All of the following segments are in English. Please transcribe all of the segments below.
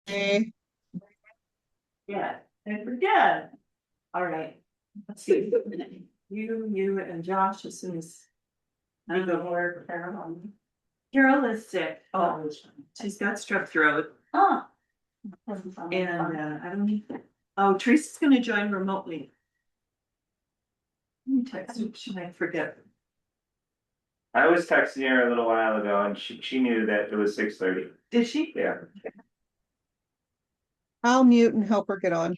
Okay. Yeah, I forget. All right. Let's see. You and Josh as soon as I go to work. Carol is sick. Oh, she's got strep throat. Oh. And I don't need. Oh, Teresa's gonna join remotely. Let me text her. She might forget. I was texting her a little while ago and she knew that it was 6:30. Did she? Yeah. I'll mute and help her get on.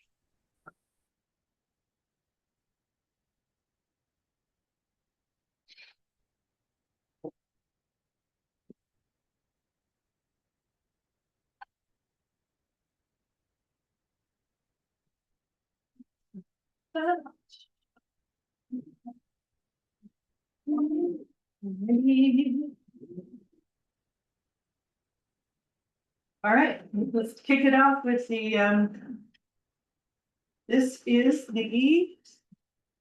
All right, let's kick it off with the this is the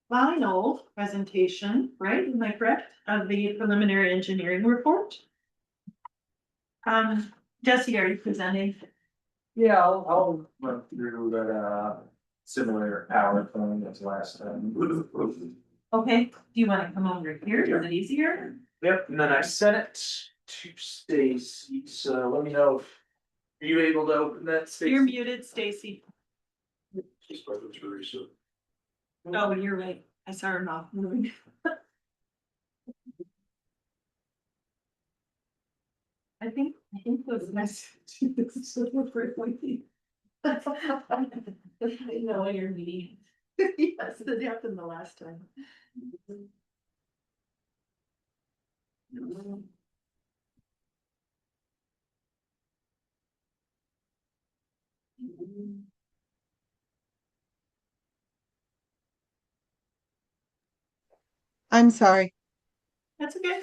final presentation, right? Am I correct? Of the preliminary engineering report. Jesse, are you presenting? Yeah, I'll run through that similar PowerPoint as last time. Okay, do you want to come over here? Is it easier? Yep, and then I sent it to Stacy, so let me know if are you able to open that, Stacy? You're muted, Stacy. Just by the Teresa. Oh, you're right. I saw her mouth moving. I think those nice. I know you're mean. Yes, that happened the last time. I'm sorry. That's okay.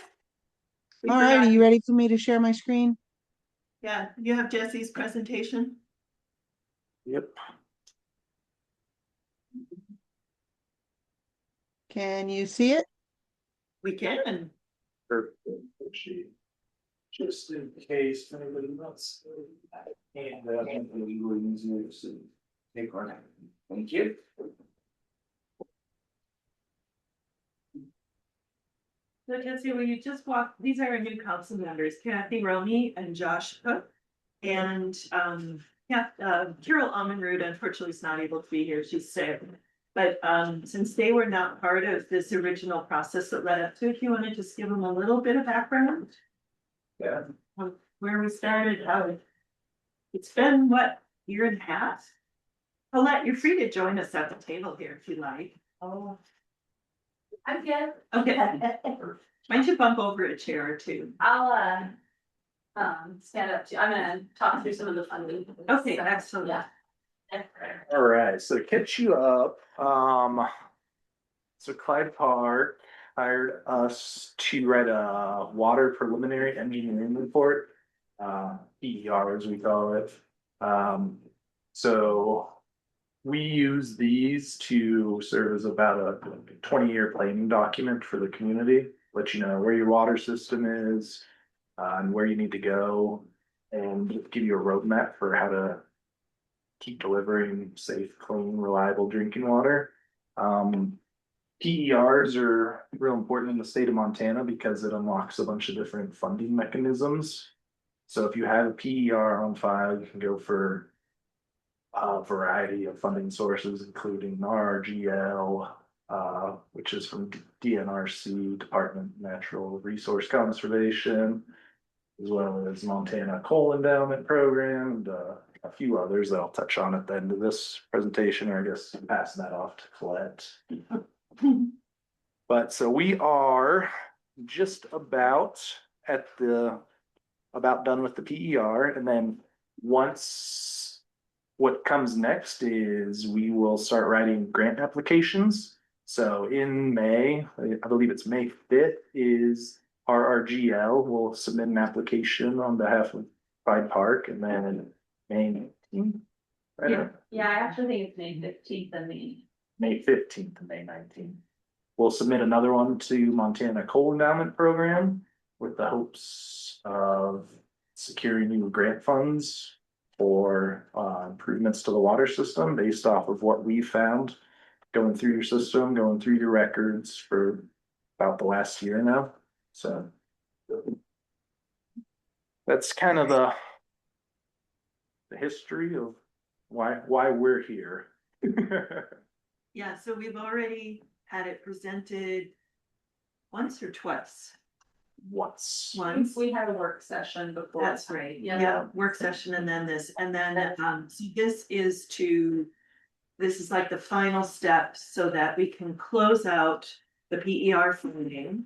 We All right, are forgot. you ready for me to share my screen? Yeah, you have Jesse's presentation. Yep. Can you see it? We can. Perfect. Just in case anybody wants. And we will use yours to take our time. Thank you. So Jesse, will you just walk, these are our new council members, Kathy Romy and Josh Cook. And yeah, Carol Almenrud unfortunately is not able to be here, she's sick. But since they were not part of this original process that led up to it, you want to just give them a little bit of background? Yeah. Where we started, how it's been what, year and a half? Paulette, you're free to join us at the table here if you like. Oh. I'm good. Okay. Why don't you bump over a chair or two? I'll stand up too. I'm gonna talk through some of the funding. Okay, excellent. Yeah. All right, so to catch you up, so Clyde Park hired us to write a water preliminary engineering report, PER as we call it. So we use these to serve as about a 20-year planning document for the community, let you know where your water system is, and where you need to go, and give you a roadmap for how to keep delivering safe, clean, reliable drinking water. PERs are real important in the state of Montana because it unlocks a bunch of different funding mechanisms. So if you have a PER on file, you can go for a variety of funding sources, including RGL, which is from DNRC, Department of Natural Resource Conservation, as well as Montana Coal Endowment Program, and a few others that I'll touch on at the end of this presentation, or I guess passing that off to Colette. But so we are just about at the about done with the PER, and then once what comes next is we will start writing grant applications. So in May, I believe it's May 5th, is RRGL will submit an application on behalf of Clyde Park, and then May 19th, right? Yeah, I actually think it's May 15th and May 15th and May 19th. We'll submit another one to Montana Coal Endowment Program with the hopes of securing new grant funds for improvements to the water system based off of what we found. Going through your system, going through your records for about the last year now, so. That's kind of the history of why we're here. Yeah, so we've already had it presented once or twice. Once. Once. We had a work session before. That's right, Yeah. yeah, work session and then this, and then, so this is like the final step so that we can close out the PER funding.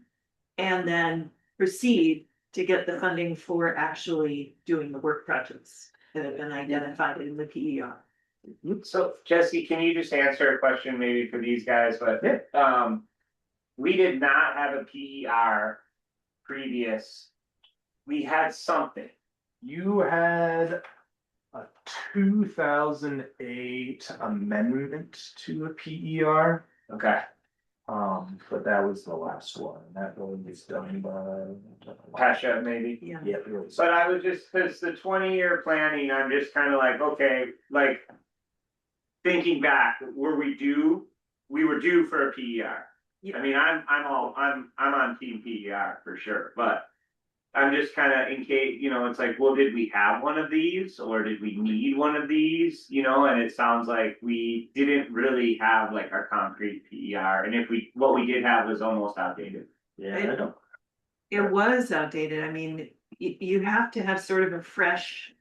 And then proceed to get the funding for actually doing the work projects that have been identified in the PER. So Jesse, can you just answer a question maybe for these guys, but we did not have a PER previous. We had something. You had a 2008 amendment to a PER. Okay. But that was the last one. That one was done by. Pasha, maybe. Yeah. Yeah, it was. But I was just, cause the 20-year planning, I'm just kind of like, okay, like. Thinking back, we were due for a PER. Yeah. I mean, I'm on team PER for sure, but. I'm just kind of in case, it's like, well, did we have one of these or did we need one of these? And it sounds like we didn't really have like our concrete PER. And what we did have was almost outdated. Yeah, I don't. It was outdated. I mean, you have to have sort of a fresh.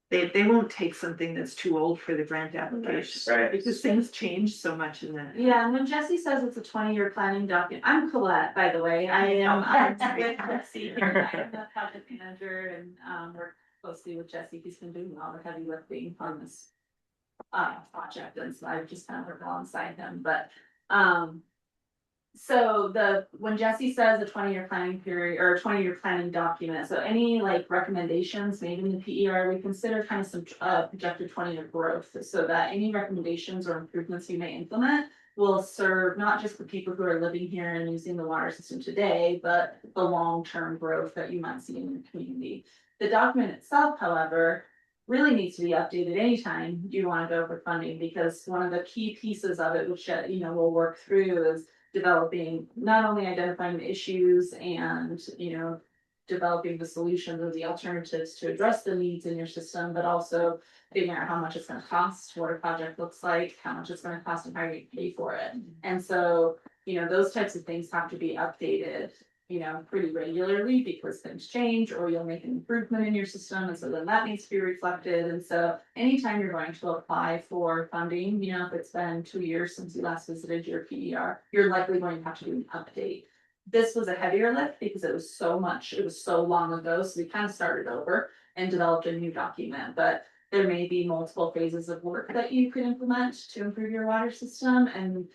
They won't take something that's too old for the grant application. Right. Because things change so much in that. Yeah, and when Jesse says it's a 20-year planning document, I'm Colette, by the way, I'm with Jesse here, I'm the project manager and work closely with Jesse, he's been doing all the heavy lifting on this. Project, and so I've just kind of worked alongside him, but so when Jesse says a 20-year planning period or a 20-year planning document, so any like recommendations made in the PER, we consider kind of some projected 20-year growth so that any recommendations or improvements you may implement will serve not just the people who are living here and using the water system today, but the long-term growth that you might see in your community. The document itself, however, really needs to be updated anytime you want to go for funding, because one of the key pieces of it, which we'll work through, is developing, not only identifying the issues and, developing the solutions or the alternatives to address the needs in your system, but also figuring out how much it's going to cost, what a project looks like, how much it's going to cost, and how you pay for it. And so, those types of things have to be updated, pretty regularly because things change or you'll make an improvement in your system. And so then that needs to be reflected. And so anytime you're going to apply for funding, if it's been 2 years since you last visited your PER, you're likely going to have to do an update. This was a heavier lift because it was so long ago. So we kind of started over and developed a new document, but there may be multiple phases of work that you could implement to improve your water system. And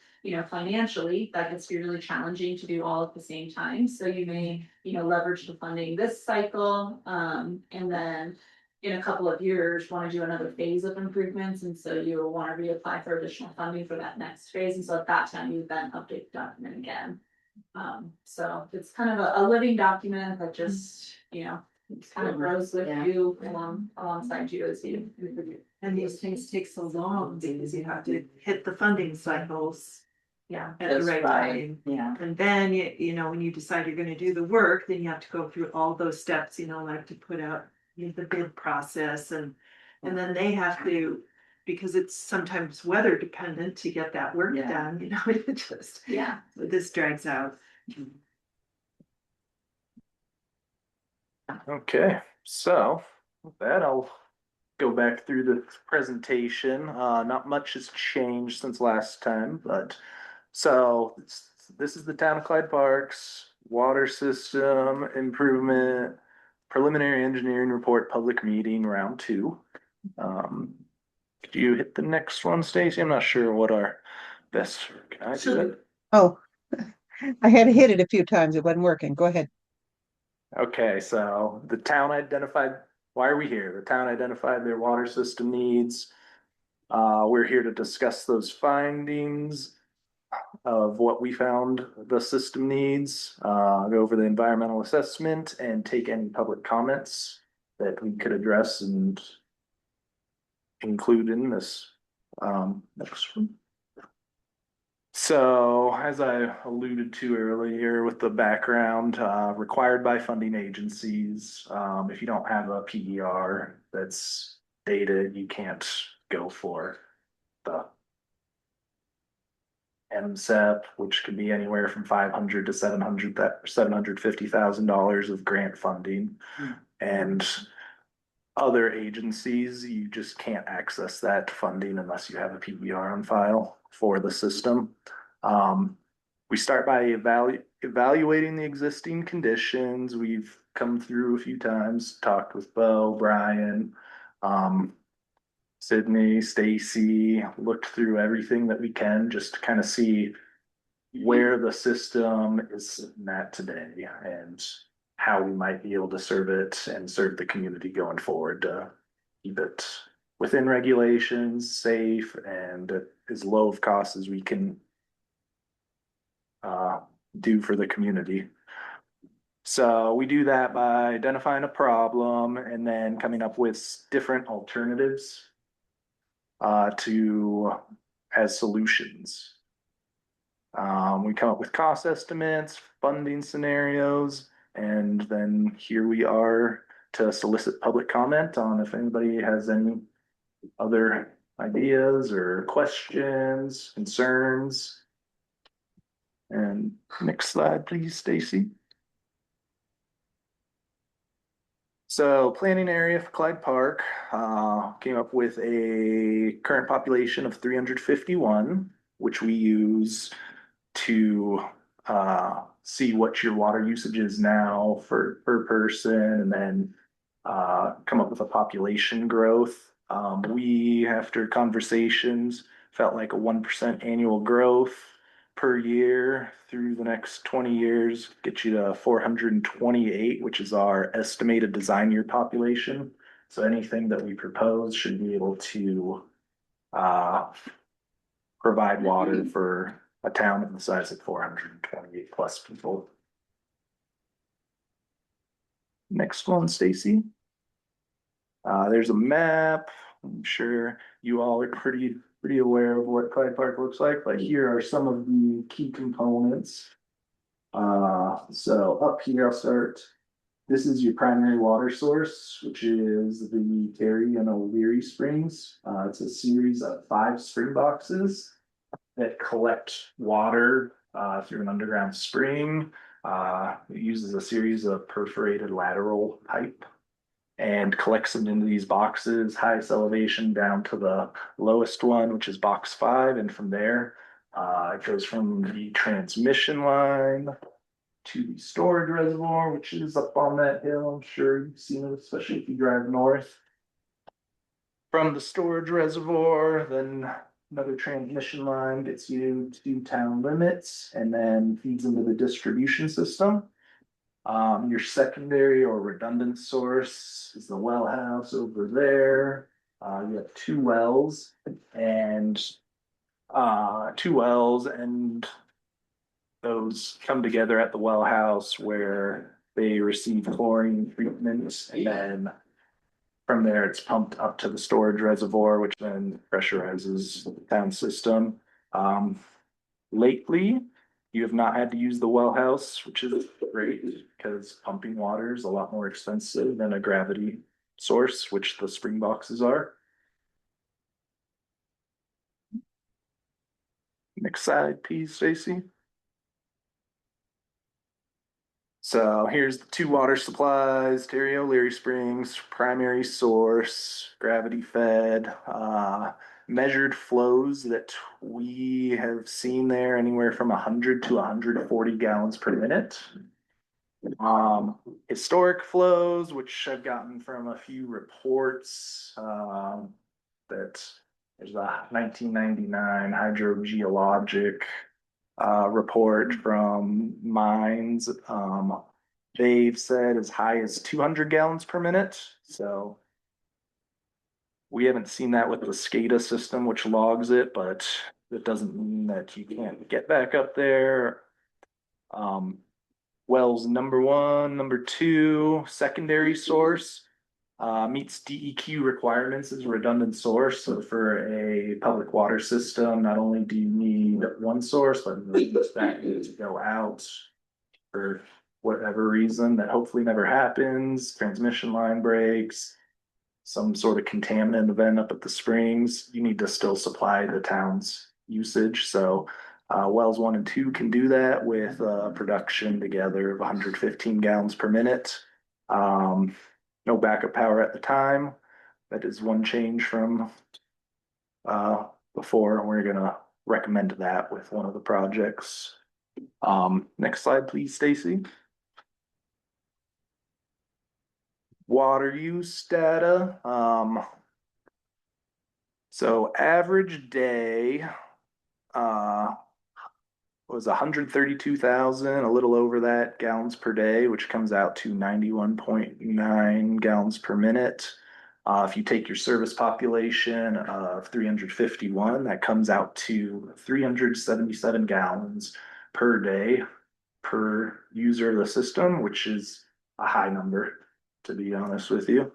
financially, that gets to be really challenging to do all at the same time. So you may, leverage the funding this cycle, and then in a couple of years, want to do another phase of improvements. And so you will want to reapply for additional funding for that next phase. And so at that time, you then update the document again. So it's kind of a living document that just, it kind of grows with you alongside you as you. And these things take so long because you have to hit the funding cycles. Yeah. At the right time. Yeah. And then, when you decide you're gonna do the work, then you have to go through all those steps, like to put out the bid process and then they have to, because it's sometimes weather dependent to get that work done, it just, this drags out. Okay, so with that, I'll go back through the presentation. Not much has changed since last time, but so this is the town of Clyde Parks water system improvement preliminary engineering report public meeting round 2. Could you hit the next one, Stacy? I'm not sure what our best. Can I do it? Oh, I had to hit it a few times. It wasn't working. Go ahead. Okay, so the town identified, why are we here? The town identified their water system needs. We're here to discuss those findings of what we found the system needs, go over the environmental assessment and take any public comments that we could address and include in this next one. So, as I alluded to earlier with the background, required by funding agencies, if you don't have a PER that's dated, you can't go for the MSEP, which could be anywhere from 500 to 750,000 of grant funding. And other agencies, you just can't access that funding unless you have a PBR on file for the system. We start by evaluating the existing conditions. We've come through a few times, talked with Bo, Brian, Sydney, Stacy, looked through everything that we can just to kind of see where the system is sitting at today and how we might be able to serve it and serve the community going forward to keep it within regulations, safe, and as low of cost as we can do for the community. So we do that by identifying a problem and then coming up with different alternatives to as solutions. We come up with cost estimates, funding scenarios, and then here we are to solicit public comment on if anybody has any other ideas or questions, concerns. And next slide, please, Stacy. So planning area for Clyde Park came up with a current population of 351, which we use to see what your water usage is now for per person, and then come up with a population growth. We, after conversations, felt like a 1% annual growth per year through the next 20 years get you to 428, which is our estimated design year population. So anything that we propose should be able to provide water for a town of the size of 428 plus people. Next one, Stacy. There's a map. I'm sure you all are pretty aware of what Clyde Park looks like, but here are some of the key components. So up here, I'll start. This is your primary water source, which is the Terry and O'Leary Springs. It's a series of 5 spring boxes that collect water through an underground spring. It uses a series of perforated lateral pipe and collects them into these boxes, highest elevation down to the lowest one, which is box 5. And from there, it goes from the transmission line to the storage reservoir, which is up on that hill. I'm sure you've seen it, especially if you drive north. From the storage reservoir, then another transmission line gets you to town limits and then feeds into the distribution system. Your secondary or redundant source is the well house over there. You have 2 wells and those come together at the well house where they receive chlorine treatments, and then from there it's pumped up to the storage reservoir, which then pressurizes the town system. Lately, you have not had to use the well house, which is great because pumping water is a lot more expensive than a gravity source, which the spring boxes are. Next slide, please, Stacy. So here's the 2 water supplies, Terry O'Leary Springs, primary source, gravity fed, measured flows that we have seen there anywhere from 100 to 140 gallons per minute. Historic flows, which I've gotten from a few reports, that there's a 1999 hydrogeologic report from mines. They've said as high as 200 gallons per minute. So we haven't seen that with the SCADA system, which logs it, but it doesn't mean that you can't get back up there. Wells number 1, number 2, secondary source. Meets DEQ requirements as a redundant source. So for a public water system, not only do you need one source, but that needs to go out for whatever reason that hopefully never happens, transmission line breaks, some sort of contaminant event up at the springs, you need to still supply the town's usage. So wells 1 and 2 can do that with production together of 115 gallons per minute. No backup power at the time. That is one change from before, and we're gonna recommend that with one of the projects. Next slide, please, Stacy. Water use data. So average day was 132,000, a little over that gallons per day, which comes out to 91.9 gallons per minute. If you take your service population of 351, that comes out to 377 gallons per day per user of the system, which is a high number, to be honest with you.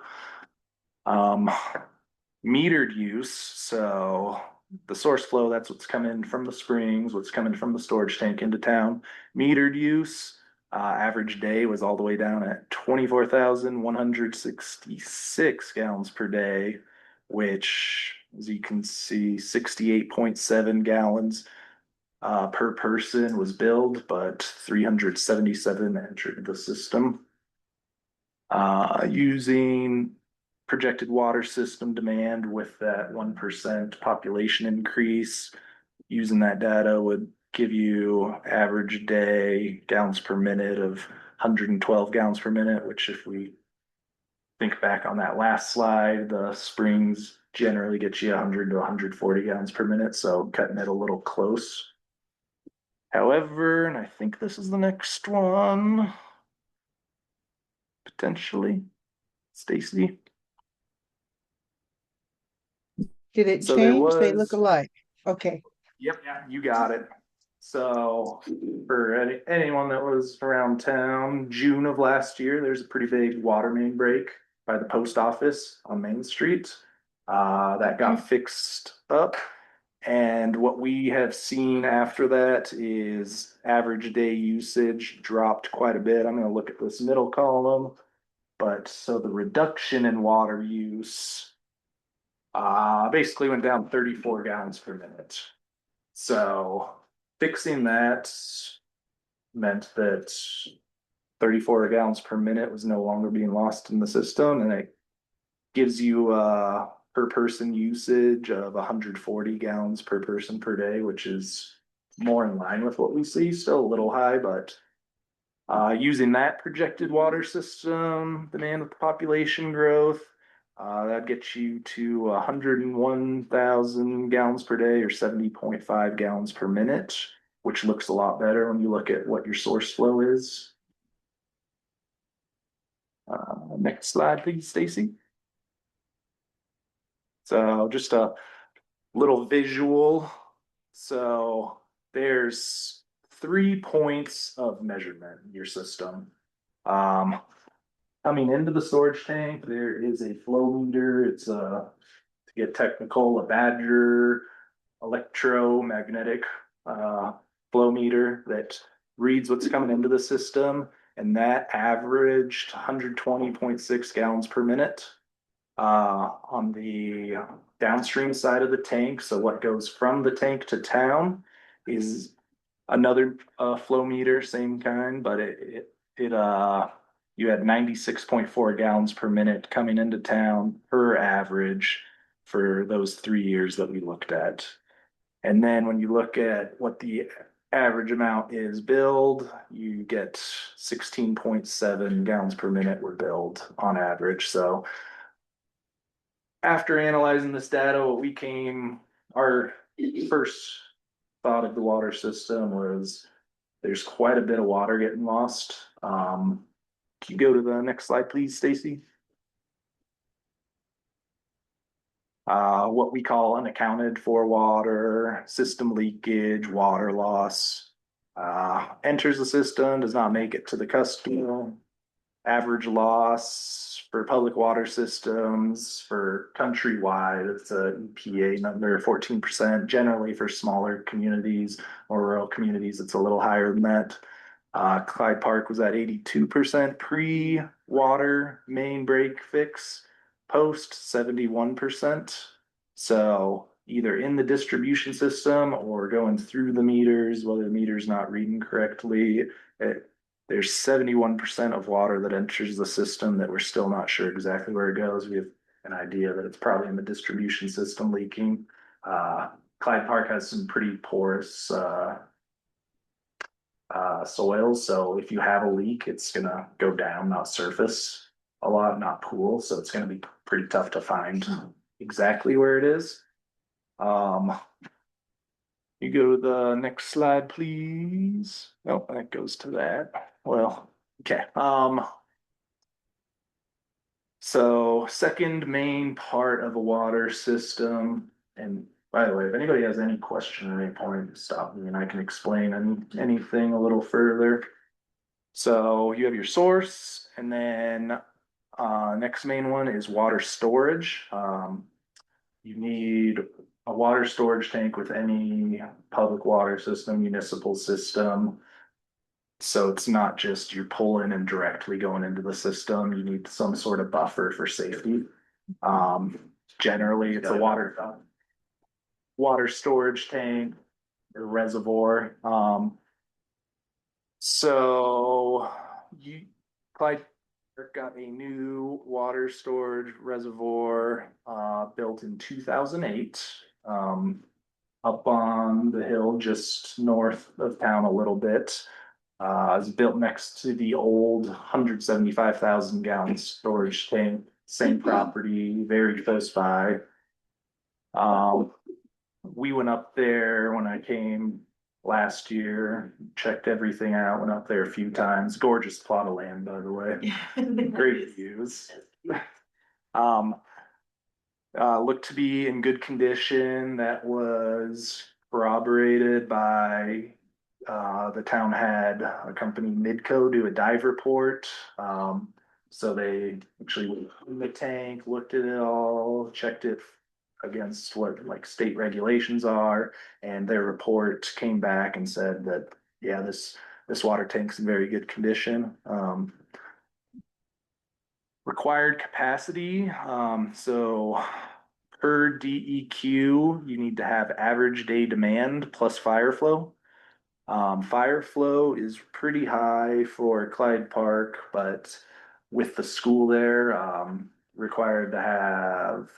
Metered use, so the source flow, that's what's coming from the springs, what's coming from the storage tank into town. Metered use, average day was all the way down at 24,166 gallons per day, which, as you can see, 68.7 gallons per person was billed, but 377 entered the system. Using projected water system demand with that 1% population increase, using that data would give you average day gallons per minute of 112 gallons per minute, which if we think back on that last slide, the springs generally get you 100 to 140 gallons per minute, so cutting it a little close. However, and I think this is the next one, potentially, Stacy. Did it So there change? They was- look alike. Okay. Yep, you got it. So for anyone that was around town, June of last year, there's a pretty big water main break by the post office on Main Street. That got fixed up. And what we have seen after that is average day usage dropped quite a bit. I'm going to look at this middle column. But so the reduction in water use basically went down 34 gallons per minute. So fixing that meant that 34 gallons per minute was no longer being lost in the system, and it gives you per person usage of 140 gallons per person per day, which is more in line with what we see. Still a little high, but using that projected water system demand with population growth, that gets you to 101,000 gallons per day or 70.5 gallons per minute, which looks a lot better when you look at what your source flow is. Next slide, please, Stacy. So just a little visual. So there's 3 points of measurement in your system. Coming into the storage tank, there is a flow meter. It's to get technical, a Badger electromagnetic flow meter that reads what's coming into the system, and that averaged 120.6 gallons per minute. On the downstream side of the tank, so what goes from the tank to town is another flow meter, same kind, but you had 96.4 gallons per minute coming into town per average for those 3 years that we looked at. And then when you look at what the average amount is billed, you get 16.7 gallons per minute were billed on average. So after analyzing this data, our first thought of the water system was there's quite a bit of water getting lost. Can you go to the next slide, please, Stacy? What we call unaccounted for water, system leakage, water loss, enters the system, does not make it to the customer. average loss for public water systems for countrywide, it's a EPA number 14%. Generally for smaller communities or rural communities, it's a little higher than that. Clyde Park was at 82% pre-water main break fix, post 71%. So either in the distribution system or going through the meters, whether the meter's not reading correctly, there's 71% of water that enters the system that we're still not sure exactly where it goes. We have an idea that it's probably in the distribution system leaking. Clyde Park has some pretty porous soils, so if you have a leak, it's gonna go down, not surface a lot, not pool. So it's gonna be pretty tough to find exactly where it is. You go to the next slide, please. Nope, that goes to that. Well, okay. So second main part of a water system, and by the way, if anybody has any question at any point, stop me and I can explain anything a little further. So you have your source, and then next main one is water storage. You need a water storage tank with any public water system, municipal system. So it's not just you're pulling and directly going into the system. You need some sort of buffer for safety. Generally, it's a water storage tank or reservoir. So you Clyde got a new water storage reservoir built in 2008 up on the hill just north of town a little bit. It's built next to the old 175,000 gallon storage tank, same property, very close by. We went up there when I came last year, checked everything out, went up there a few times. Gorgeous plot of land, by the way. Great views. Looked to be in good condition. That was corroborated by the town had a company Midco do a dive report. So they actually went in the tank, looked at it all, checked it against what like state regulations are, and their report came back and said that yeah, this water tank's in very good condition. Required capacity. So per DEQ, you need to have average day demand plus fire flow. Fire flow is pretty high for Clyde Park, but with the school there, required to have,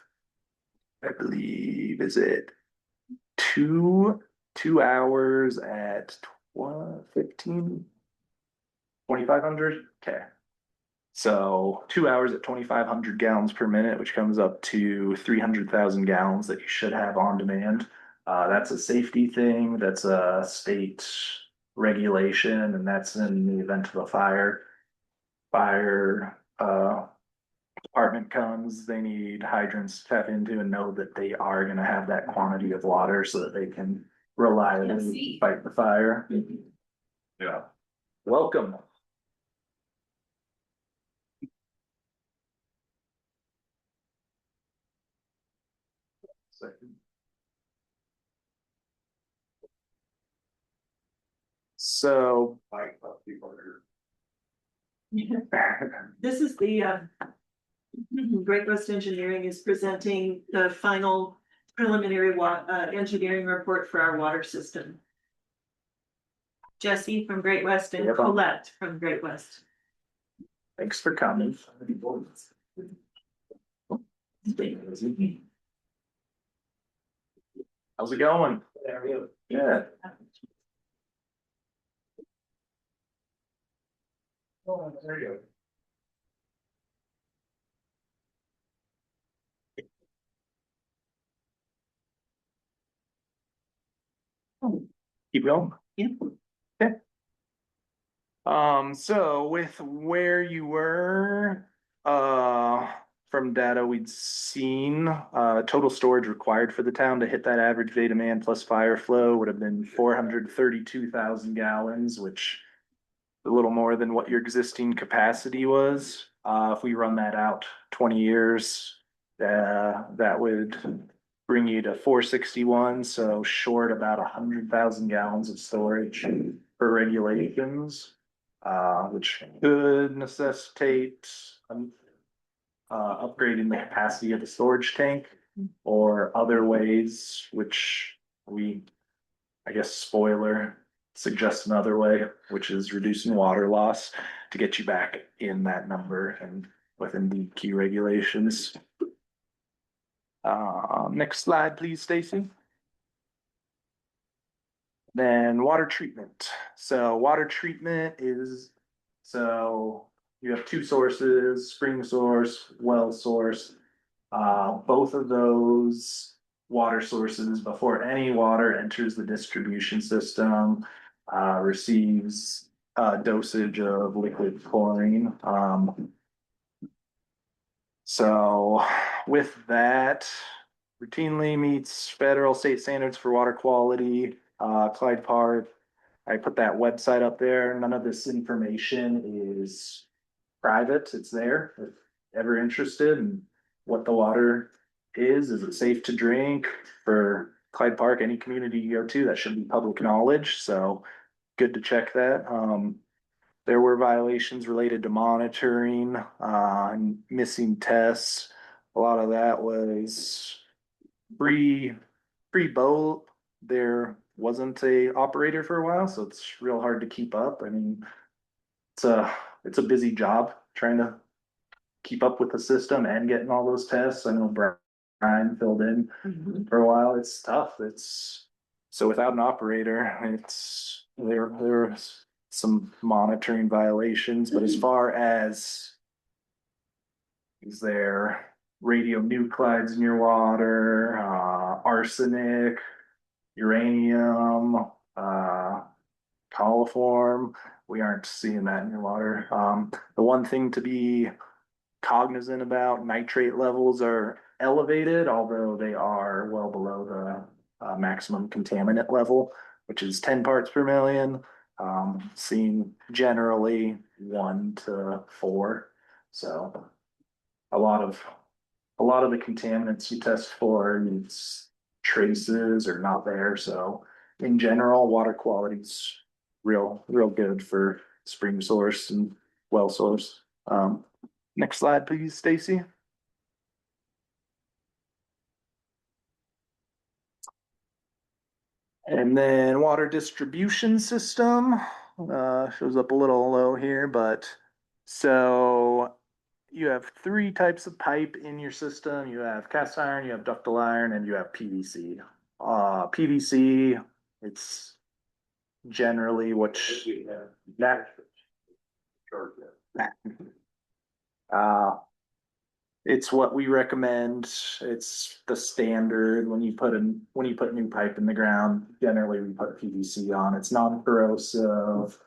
I believe, is it two hours at 15, 2,500? Okay. So 2 hours at 2,500 gallons per minute, which comes up to 300,000 gallons that you should have on demand. That's a safety thing. That's a state regulation, and that's in the event of a fire. Fire department comes, they need hydrants to tap into and know that they are going to have that quantity of water so that they can reliably fight the fire. Yeah. Welcome. Second. So This is the Great West Engineering is presenting the final preliminary engineering report for our water system. Jesse from Great West and Colette from Great West. Thanks for coming. How's it going? There we go. Yeah. Oh, there you go. Keep going. Yeah. Okay. So with where you were, from data we'd seen, total storage required for the town to hit that average day demand plus fire flow would have been 432,000 gallons, which a little more than what your existing capacity was. If we run that out 20 years, that would bring you to 461, so short about 100,000 gallons of storage per regulations, which could necessitate upgrading the capacity of the storage tank or other ways, which I guess, spoiler suggests another way, which is reducing water loss to get you back in that number and within the key regulations. Next slide, please, Stacy. Then water treatment. So water treatment is, so you have two sources, spring source, well source. Both of those water sources, before any water enters the distribution system, receives a dosage of liquid chlorine. So with that, routinely meets federal state standards for water quality. Clyde Park, I put that website up there. None of this information is private. It's there if ever interested in what the water is. Is it safe to drink? For Clyde Park, any community you go to, that should be public knowledge. So good to check that. There were violations related to monitoring, and missing tests. A lot of that was pre-boat. There wasn't a operator for a while, so it's real hard to keep up. I mean, it's a busy job trying to keep up with the system and getting all those tests. I know Brian filled in for a while. It's tough. It's so without an operator, there was some monitoring violations, but as far as is there radionuclides in your water, arsenic, uranium, coliform, we aren't seeing that in your water. The one thing to be cognizant about, nitrate levels are elevated, although they are well below the maximum contaminant level, which is 10 parts per million. Seen generally 1 to 4. So a lot of the contaminants you test for, its traces are not there. So in general, water quality is real good for spring source and well source. Next slide, please, Stacy. And then water distribution system shows up a little low here, but so you have 3 types of pipe in your system. You have cast iron, you have ductile iron, and you have PVC. PVC, it's generally it's what we recommend. It's the standard when you put new pipe in the ground. Generally, we put PVC on. It's non-corrosive,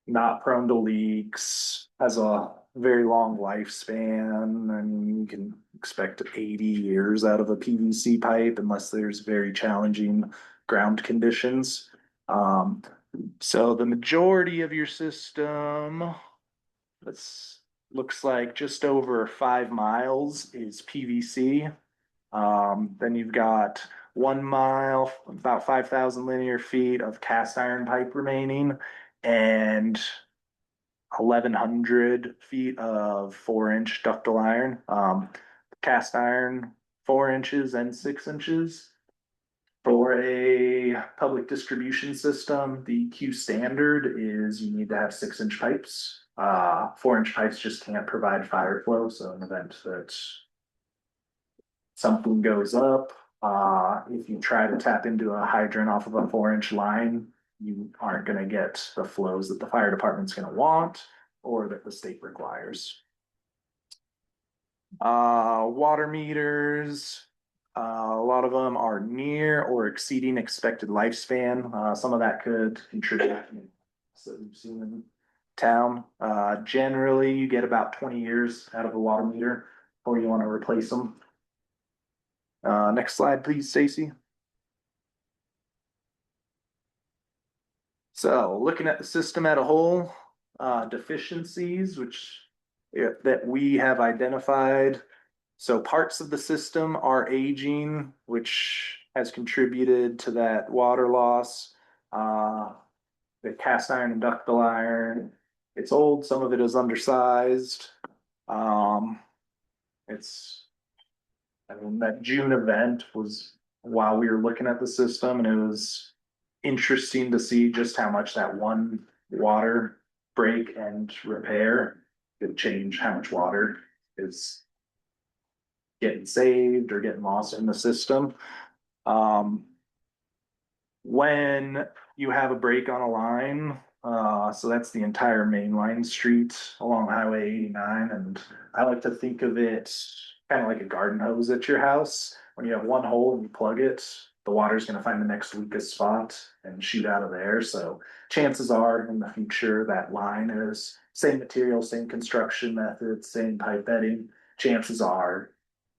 not prone to leaks, has a very long lifespan. I mean, you can expect 80 years out of a PVC pipe unless there's very challenging ground conditions. So the majority of your system, looks like just over 5 miles is PVC. Then you've got 1 mile, about 5,000 linear feet of cast iron pipe remaining, and 1,100 feet of 4-inch ductile iron. Cast iron 4 inches and 6 inches. For a public distribution system, the Q standard is you need to have 6-inch pipes. 4-inch pipes just can't provide fire flow. So in the event that something goes up, if you try to tap into a hydrant off of a 4-inch line, you aren't going to get the flows that the fire department's going to want or that the state requires. Water meters, a lot of them are near or exceeding expected lifespan. Some of that could contribute. So you've seen in town. Generally, you get about 20 years out of a water meter before you want to replace them. Next slide, please, Stacy. So looking at the system at a whole, deficiencies, that we have identified. So parts of the system are aging, which has contributed to that water loss. The cast iron and ductile iron, it's old, some of it is undersized. Um, it's, I mean, that June event was while we were looking at the system, and it was interesting to see just how much that one water break and repair could change how much water is getting saved or getting lost in the system. Um, when you have a break on a line, so that's the entire main line street along Highway 89. And I like to think of it kind of like a garden hose at your house. When you have one hole and you plug it, the water's going to find the next weakest spot and shoot out of there. So chances are in the future that line is same material, same construction method, same pipe bedding. Chances are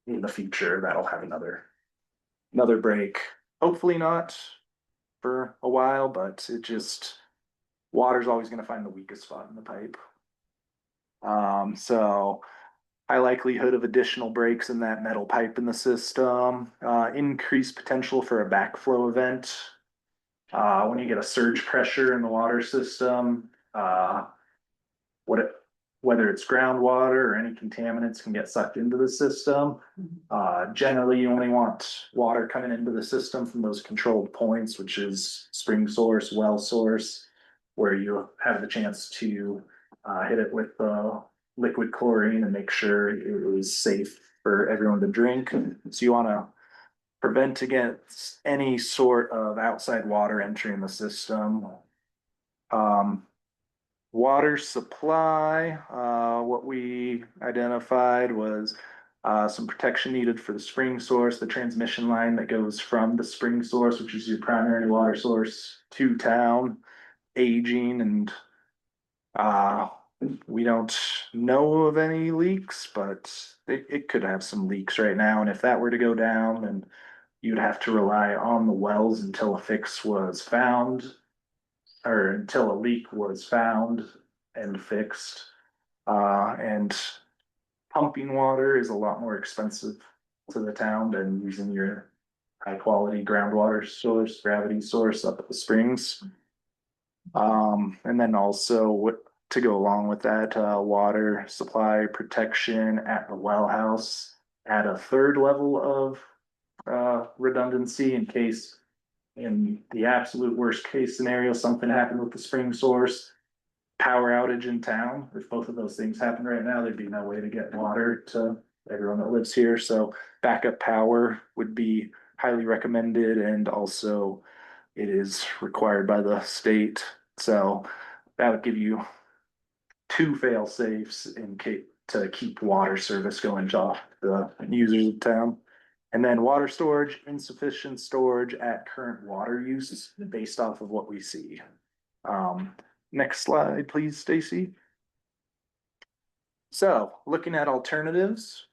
in the future that'll have another break. Hopefully not for a while, but it just water's always going to find the weakest spot in the pipe. So high likelihood of additional breaks in that metal pipe in the system, increased potential for a backflow event. When you get a surge pressure in the water system, what it, whether it's groundwater or any contaminants can get sucked into the system. Generally, you only want water coming into the system from those controlled points, which is spring source, well source, where you have the chance to hit it with liquid chlorine and make sure it is safe for everyone to drink. So you want to prevent against any sort of outside water entering the system. Water supply, what we identified was some protection needed for the spring source, the transmission line that goes from the spring source, which is your primary water source, to town, aging, and we don't know of any leaks, but it could have some leaks right now. And if that were to go down, then you'd have to rely on the wells until a fix was found or until a leak was found and fixed. And pumping water is a lot more expensive to the town than using your high quality groundwater source, gravity source up at the springs. And then also what to go along with that, water supply protection at the well house, add a third level of redundancy in case in the absolute worst case scenario, something happened with the spring source, power outage in town. If both of those things happen right now, there'd be no way to get water to everyone that lives here. So backup power would be highly recommended, and also it is required by the state. So that would give you two fail safes in case to keep water service going to the users of town. And then water storage, insufficient storage at current water use based off of what we see. Next slide, please, Stacy. So looking at alternatives,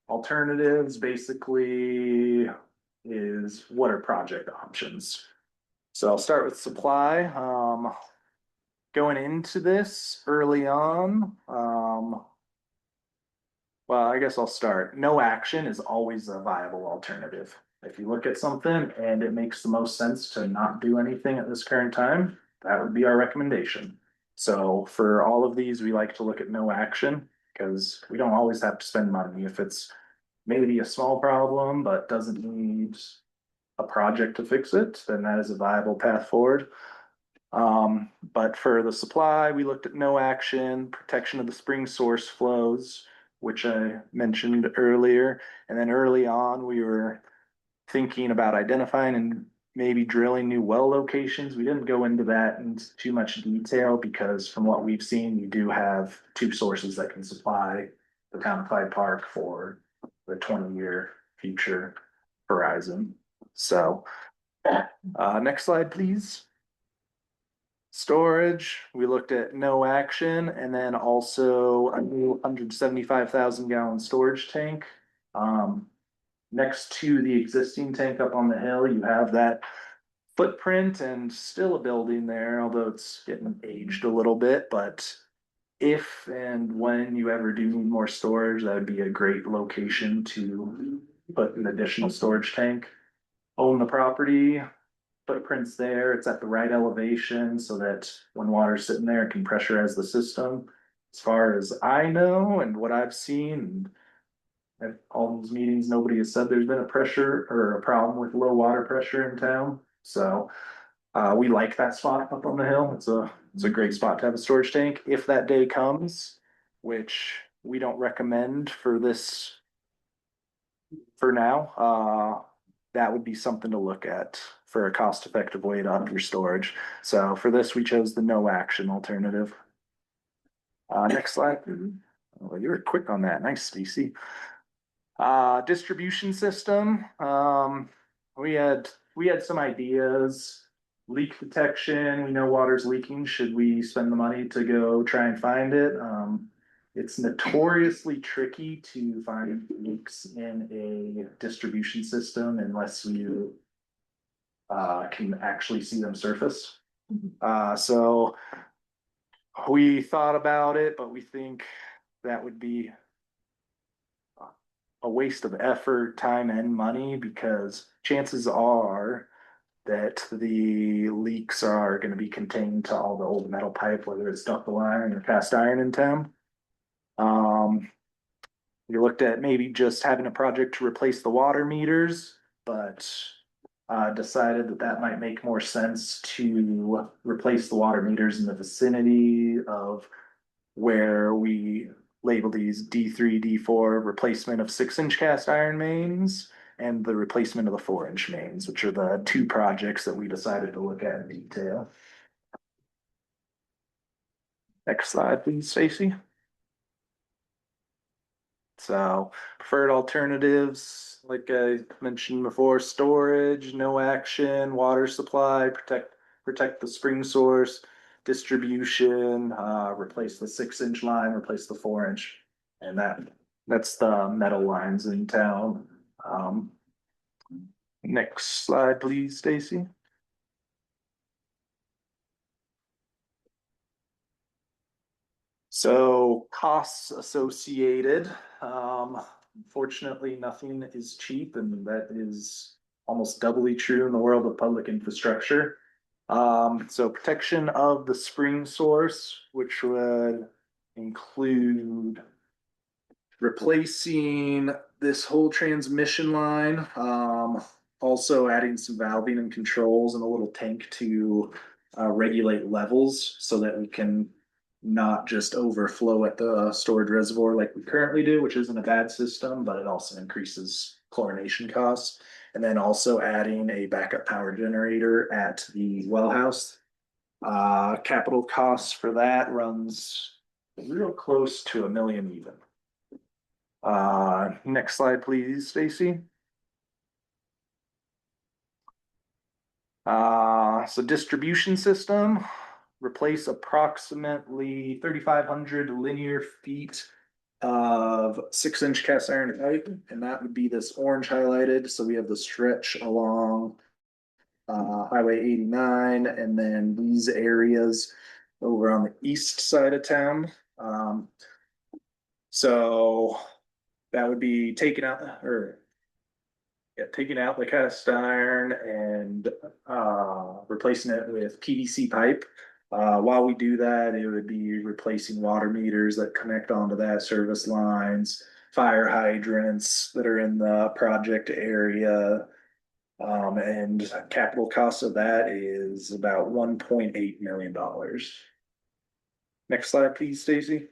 alternatives basically is what are project options. So I'll start with supply. Going into this early on, well, I guess I'll start. No action is always a viable alternative. If you look at something and it makes the most sense to not do anything at this current time, that would be our recommendation. So for all of these, we like to look at no action because we don't always have to spend money. If it's maybe a small problem but doesn't need a project to fix it, then that is a viable path forward. But for the supply, we looked at no action, protection of the spring source flows, which I mentioned earlier. And then early on, we were thinking about identifying and maybe drilling new well locations. We didn't go into that in too much detail because from what we've seen, you do have two sources that can supply the town of Clyde Park for the 20-year future horizon. So next slide, please. Storage, we looked at no action, and then also a new 175,000 gallon storage tank. Next to the existing tank up on the hill, you have that footprint and still a building there, although it's getting aged a little bit, but if and when you ever do need more storage, that would be a great location to put an additional storage tank. Own the property, footprints there, it's at the right elevation so that when water's sitting there, it can pressurize the system. As far as I know and what I've seen, at all these meetings, nobody has said there's been a pressure or a problem with low water pressure in town. So we like that spot up on the hill. It's a great spot to have a storage tank if that day comes, which we don't recommend for this for now. That would be something to look at for a cost-effective way to up your storage. So for this, we chose the no action alternative. Next slide. Oh, you were quick on that. Nice, Stacy. Distribution system. We had some ideas. Leak detection. We know water's leaking. Should we spend the money to go try and find it? It's notoriously tricky to find leaks in a distribution system unless you can actually see them surface. So we thought about it, but we think that would be a waste of effort, time, and money because chances are that the leaks are going to be contained to all the old metal pipe, whether it's ductile iron or cast iron in town. We looked at maybe just having a project to replace the water meters, but decided that that might make more sense to replace the water meters in the vicinity of where we label these D3, D4 replacement of 6-inch cast iron mains and the replacement of the 4-inch mains, which are the two projects that we decided to look at in detail. Next slide, please, Stacy. So preferred alternatives, like I mentioned before, storage, no action, water supply, protect the spring source, distribution, replace the 6-inch line, replace the 4-inch, and that's the metal lines in town. Next slide, please, Stacy. So costs associated. Unfortunately, nothing is cheap, and that is almost doubly true in the world of public infrastructure. So protection of the spring source, which would include replacing this whole transmission line, also adding some valving and controls and a little tank to regulate levels so that we can not just overflow at the storage reservoir like we currently do, which isn't a bad system, but it also increases chlorination costs. And then also adding a backup power generator at the well house. Capital costs for that runs real close to $1 million even. Next slide, please, Stacy. So distribution system, replace approximately 3,500 linear feet of 6-inch cast iron pipe, and that would be this orange highlighted. So we have the stretch along Highway 89, and then these areas over on the east side of town. So that would be taking out the cast iron and replacing it with PVC pipe. While we do that, it would be replacing water meters that connect onto that, service lines, fire hydrants that are in the project area. And capital cost of that is about $1.8 million. Next slide, please, Stacy.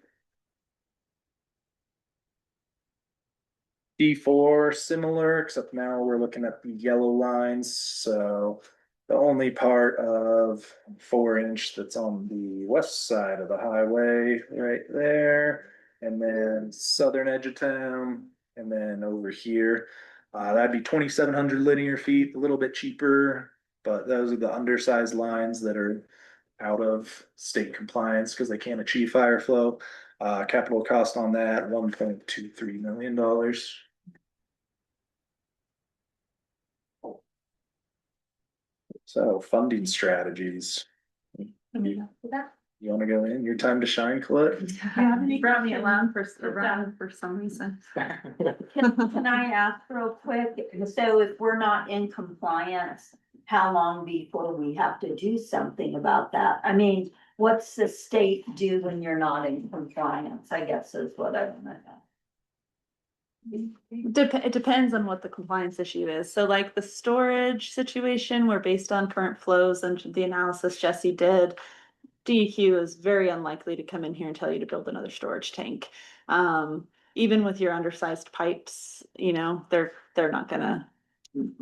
D4 similar, except now we're looking at the yellow lines. So the only part of 4-inch that's on the west side of the highway right there, and then southern edge of town, and then over here. That'd be 2,700 linear feet, a little bit cheaper, but those are the undersized lines that are out of state compliance because they can't achieve fire flow. Capital cost on that, $1.23 million. So funding strategies. You wanna go in? Your time to shine, Colette? You brought me around for some reason. Can I ask real quick, so if we're not in compliance, how long before we have to do something about that? I mean, what's the state do when you're not in compliance, I guess is what I want to know. It depends on what the compliance issue is. So like the storage situation, where based on current flows and the analysis Jesse did, DEQ is very unlikely to come in here and tell you to build another storage tank. Even with your undersized pipes, you know, they're not gonna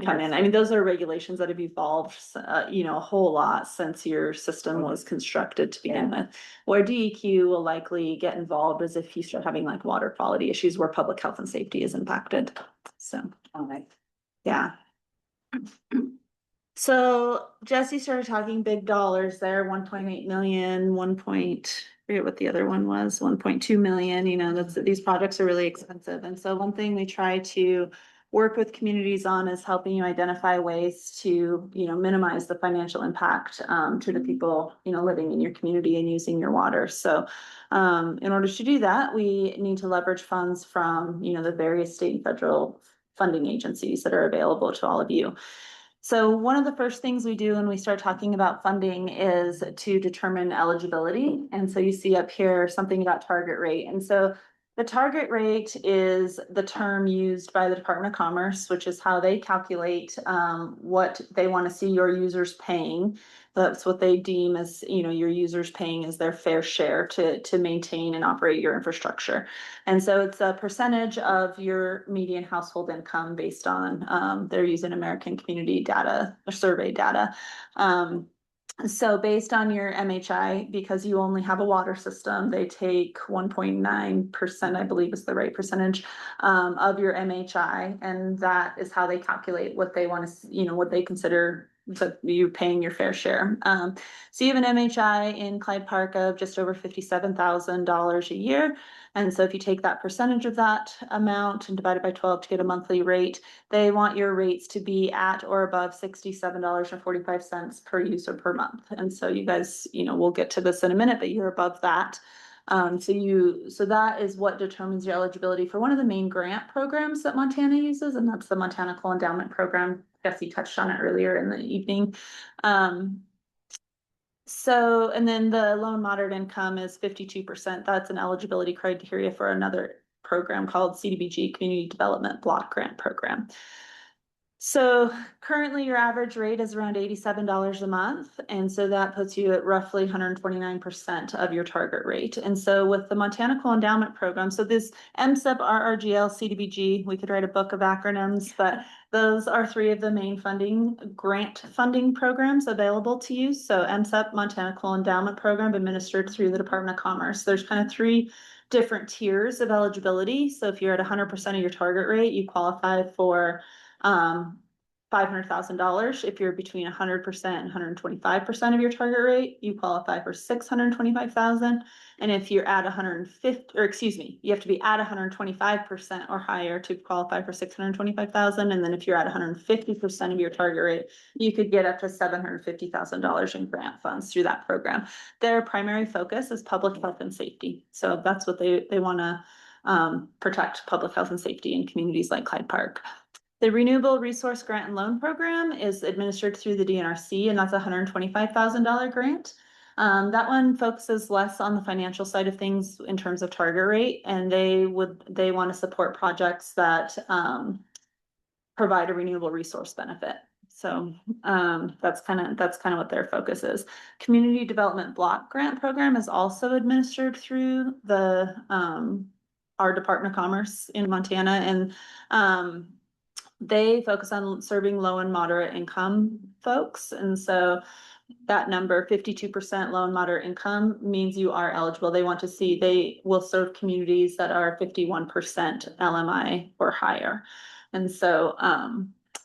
come in. I mean, those are regulations that have evolved, you know, a whole lot since your system was constructed to begin with. Where DEQ will likely get involved is if you start having like water quality issues where public health and safety is impacted. So, yeah. So Jesse started talking big dollars there, 1.8 million, forget what the other one was, 1.2 million, you know, these projects are really expensive. And so one thing we try to work with communities on is helping you identify ways to, you know, minimize the financial impact to the people, you know, living in your community and using your water. So in order to do that, we need to leverage funds from, you know, the various state and federal funding agencies that are available to all of you. So one of the first things we do when we start talking about funding is to determine eligibility. And so you see up here something about target rate. And so the target rate is the term used by the Department of Commerce, which is how they calculate what they want to see your users paying. That's what they deem as, you know, your users paying as their fair share to maintain and operate your infrastructure. And so it's a percentage of your median household income based on, they're using American Community Data or survey data. So based on your MHI, because you only have a water system, they take 1.9%, I believe is the right percentage, of your MHI. And that is how they calculate what they want to, you know, what they consider that you're paying your fair share. So you have an MHI in Clyde Park of just over $57,000 a year. And so if you take that percentage of that amount and divide it by 12 to get a monthly rate, they want your rates to be at or above $67.45 per user per month. And so you guys, you know, we'll get to this in a minute, but you're above that. So that is what determines your eligibility for one of the main grant programs that Montana uses, and that's the Montana Co-Endowment Program. Jesse touched on it earlier in the evening. So, and then the low and moderate income is 52%. That's an eligibility criteria for another program called CDBG, Community Development Block Grant Program. So currently your average rate is around $87 a month. And so that puts you at roughly 129% of your target rate. And so with the Montana Co-Endowment Program, so this MSIP, RRGL, CDBG, we could write a book of acronyms, but those are three of the main grant funding programs available to you. So MSIP, Montana Co-Endowment Program, administered through the Department of Commerce. There's kind of three different tiers of eligibility. So if you're at 100% of your target rate, you qualify for $500,000. If you're between 100% and 125% of your target rate, you qualify for $625,000. And if you're at 150, or excuse me, you have to be at 125% or higher to qualify for $625,000. And then if you're at 150% of your target rate, you could get up to $750,000 in grant funds through that program. Their primary focus is public health and safety. So that's what they want to protect public health and safety in communities like Clyde Park. The Renewable Resource Grant and Loan Program is administered through the DNRC, and that's a $125,000 grant. That one focuses less on the financial side of things in terms of target rate, and they want to support projects that provide a renewable resource benefit. So that's kind of what their focus is. Community Development Block Grant Program is also administered through the our Department of Commerce in Montana, and they focus on serving low and moderate income folks. And so that number, 52% low and moderate income, means you are eligible. They want to see, they will serve communities that are 51% LMI or higher. And so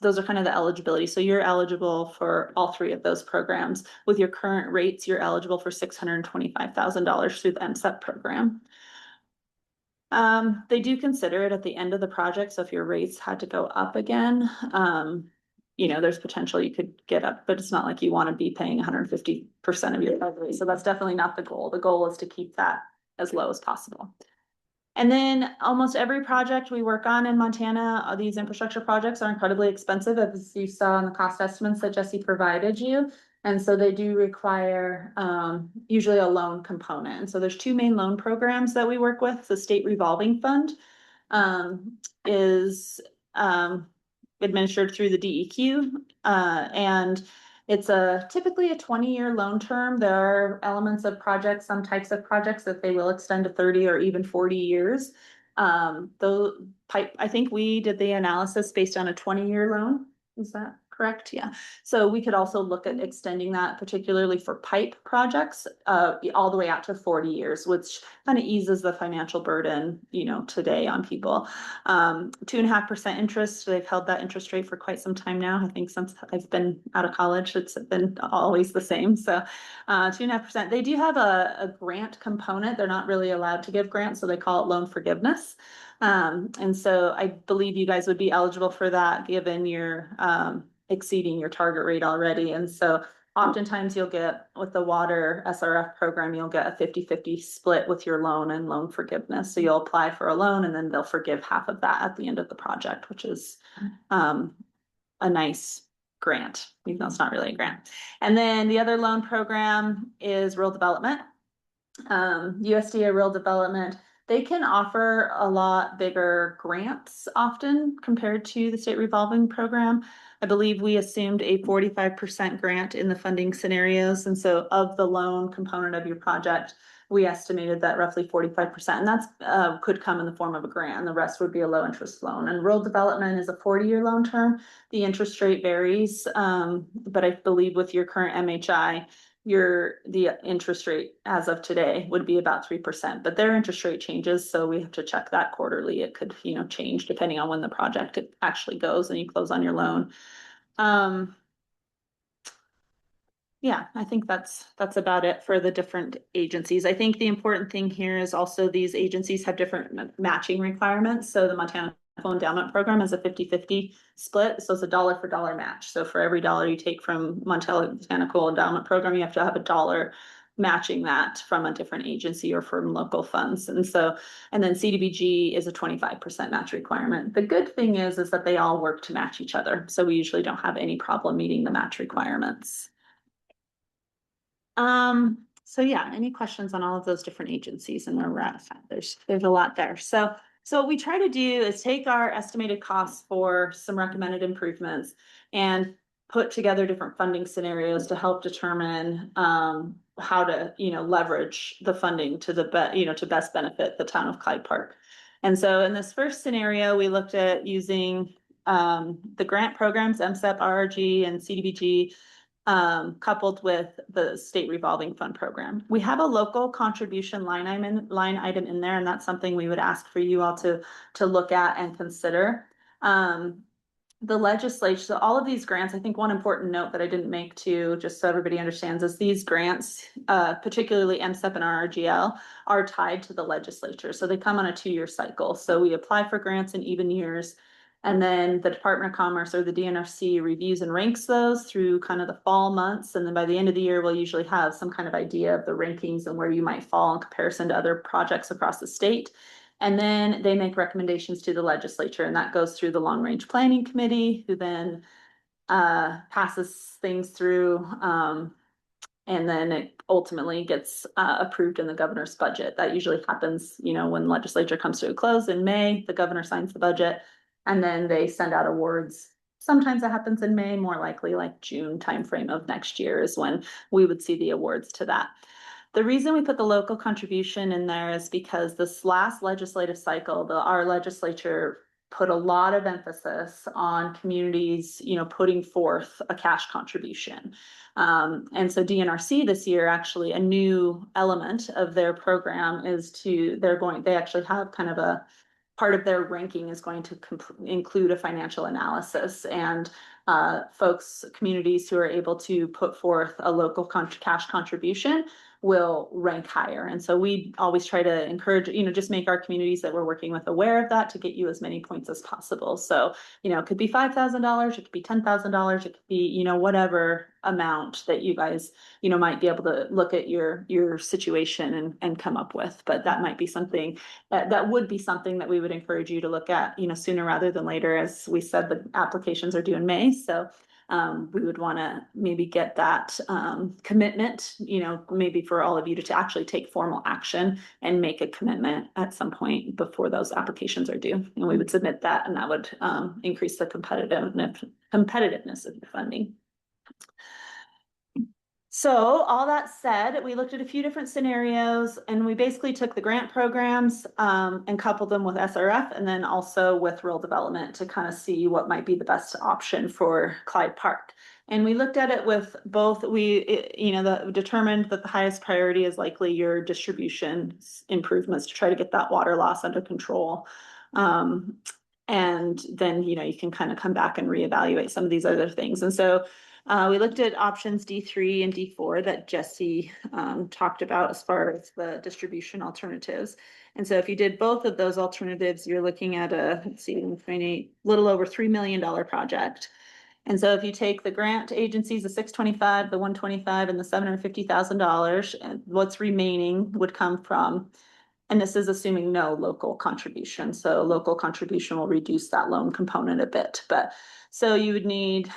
those are kind of the eligibility. So you're eligible for all three of those programs. With your current rates, you're eligible for $625,000 through the MSEP program. They do consider it at the end of the project. So if your rates had to go up again, there's potential you could get up, but it's not like you want to be paying 150% of your recovery. So that's definitely not the goal. The goal is to keep that as low as possible. And then almost every project we work on in Montana, these infrastructure projects are incredibly expensive, as you saw in the cost estimates that Jesse provided you. And so they do require usually a loan component. And so there's two main loan programs that we work with. The state revolving fund is administered through the DEQ, and it's typically a 20-year loan term. There are elements of projects, some types of projects that they will extend to 30 or even 40 years. I think we did the analysis based on a 20-year loan. Is that correct? Yeah. So we could also look at extending that, particularly for pipe projects, all the way out to 40 years, which kind of eases the financial burden, today on people. 2.5% interest. They've held that interest rate for quite some time now. I think since I've been out of college, it's been always the same. So 2.5%. They do have a grant component. They're not really allowed to give grants, so they call it loan forgiveness. And so I believe you guys would be eligible for that given you're exceeding your target rate already. And so oftentimes you'll get, with the water SRF program, you'll get a 50-50 split with your loan and loan forgiveness. So you'll apply for a loan and then they'll forgive half of that at the end of the project, which is a nice grant, even though it's not really a grant. And then the other loan program is rural development. USDA rural development, they can offer a lot bigger grants often compared to the state revolving program. I believe we assumed a 45% grant in the funding scenarios. And so of the loan component of your project, we estimated that roughly 45%, and that's could come in the form of a grant, and the rest would be a low interest loan. And rural development is a 40-year loan term. The interest rate varies, but I believe with your current MHI, the interest rate as of today would be about 3%, but their interest rate changes, so we have to check that quarterly. It could change depending on when the project actually goes and you close on your loan. Yeah, I think that's about it for the different agencies. I think the important thing here is also these agencies have different matching requirements. So the Montana Endowment Program is a 50-50 split, so it's a dollar for dollar match. So for every dollar you take from Montana Endowment Program, you have to have a dollar matching that from a different agency or from local funds. And then CDBG is a 25% match requirement. The good thing is that they all work to match each other. So we usually don't have any problem meeting the match requirements. So yeah, any questions on all of those different agencies and where we're at? There's a lot there. So what we try to do is take our estimated costs for some recommended improvements and put together different funding scenarios to help determine how to leverage the funding to to best benefit the town of Clyde Park. And so in this first scenario, we looked at using the grant programs, MSEP, RRG, and CDBG, coupled with the state revolving fund program. We have a local contribution line item in there, and that's something we would ask for you all to look at and consider. The legislature, so all of these grants, I think one important note that I didn't make too, just so everybody understands, is these grants, particularly MSEP and RRGL, are tied to the legislature. So they come on a 2-year cycle. So we apply for grants in even years, and then the Department of Commerce or the DNRC reviews and ranks those through kind of the fall months. And then by the end of the year, we'll usually have some kind of idea of the rankings and where you might fall in comparison to other projects across the state. And then they make recommendations to the legislature, and that goes through the Long Range Planning Committee, who then passes things through, and then it ultimately gets approved in the governor's budget. That usually happens, when legislature comes to a close in May, the governor signs the budget, and then they send out awards. Sometimes that happens in May, more likely like June timeframe of next year is when we would see the awards to that. The reason we put the local contribution in there is because this last legislative cycle, our legislature put a lot of emphasis on communities, putting forth a cash contribution. And so DNRC this year, actually a new element of their program is they actually have kind of a part of their ranking is going to include a financial analysis, and communities who are able to put forth a local cash contribution will rank higher. And so we always try to encourage, just make our communities that we're working with aware of that to get you as many points as possible. So, it could be $5,000, it could be $10,000, it could be, whatever amount that you guys, might be able to look at your situation and come up with. But that might be something that would be something that we would encourage you to look at, sooner rather than later. As we said, the applications are due in May. So we would want to maybe get that commitment, maybe for all of you to actually take formal action and make a commitment at some point before those applications are due. And we would submit that, and that would increase the competitiveness of the funding. So all that said, we looked at a few different scenarios, and we basically took the grant programs and coupled them with SRF, and then also with rural development to kind of see what might be the best option for Clyde Park. And we looked at it with both. Determined that the highest priority is likely your distribution improvements to try to get that water loss under control. And then, you can kind of come back and reevaluate some of these other things. And so we looked at options D3 and D4 that Jesse talked about as far as the distribution alternatives. And so if you did both of those alternatives, you're looking at a little over $3 million project. And so if you take the grant agencies, the 625, the 125, and the $750,000, and what's remaining would come from, and this is assuming no local contribution. So local contribution will reduce that loan component a bit. But so you would need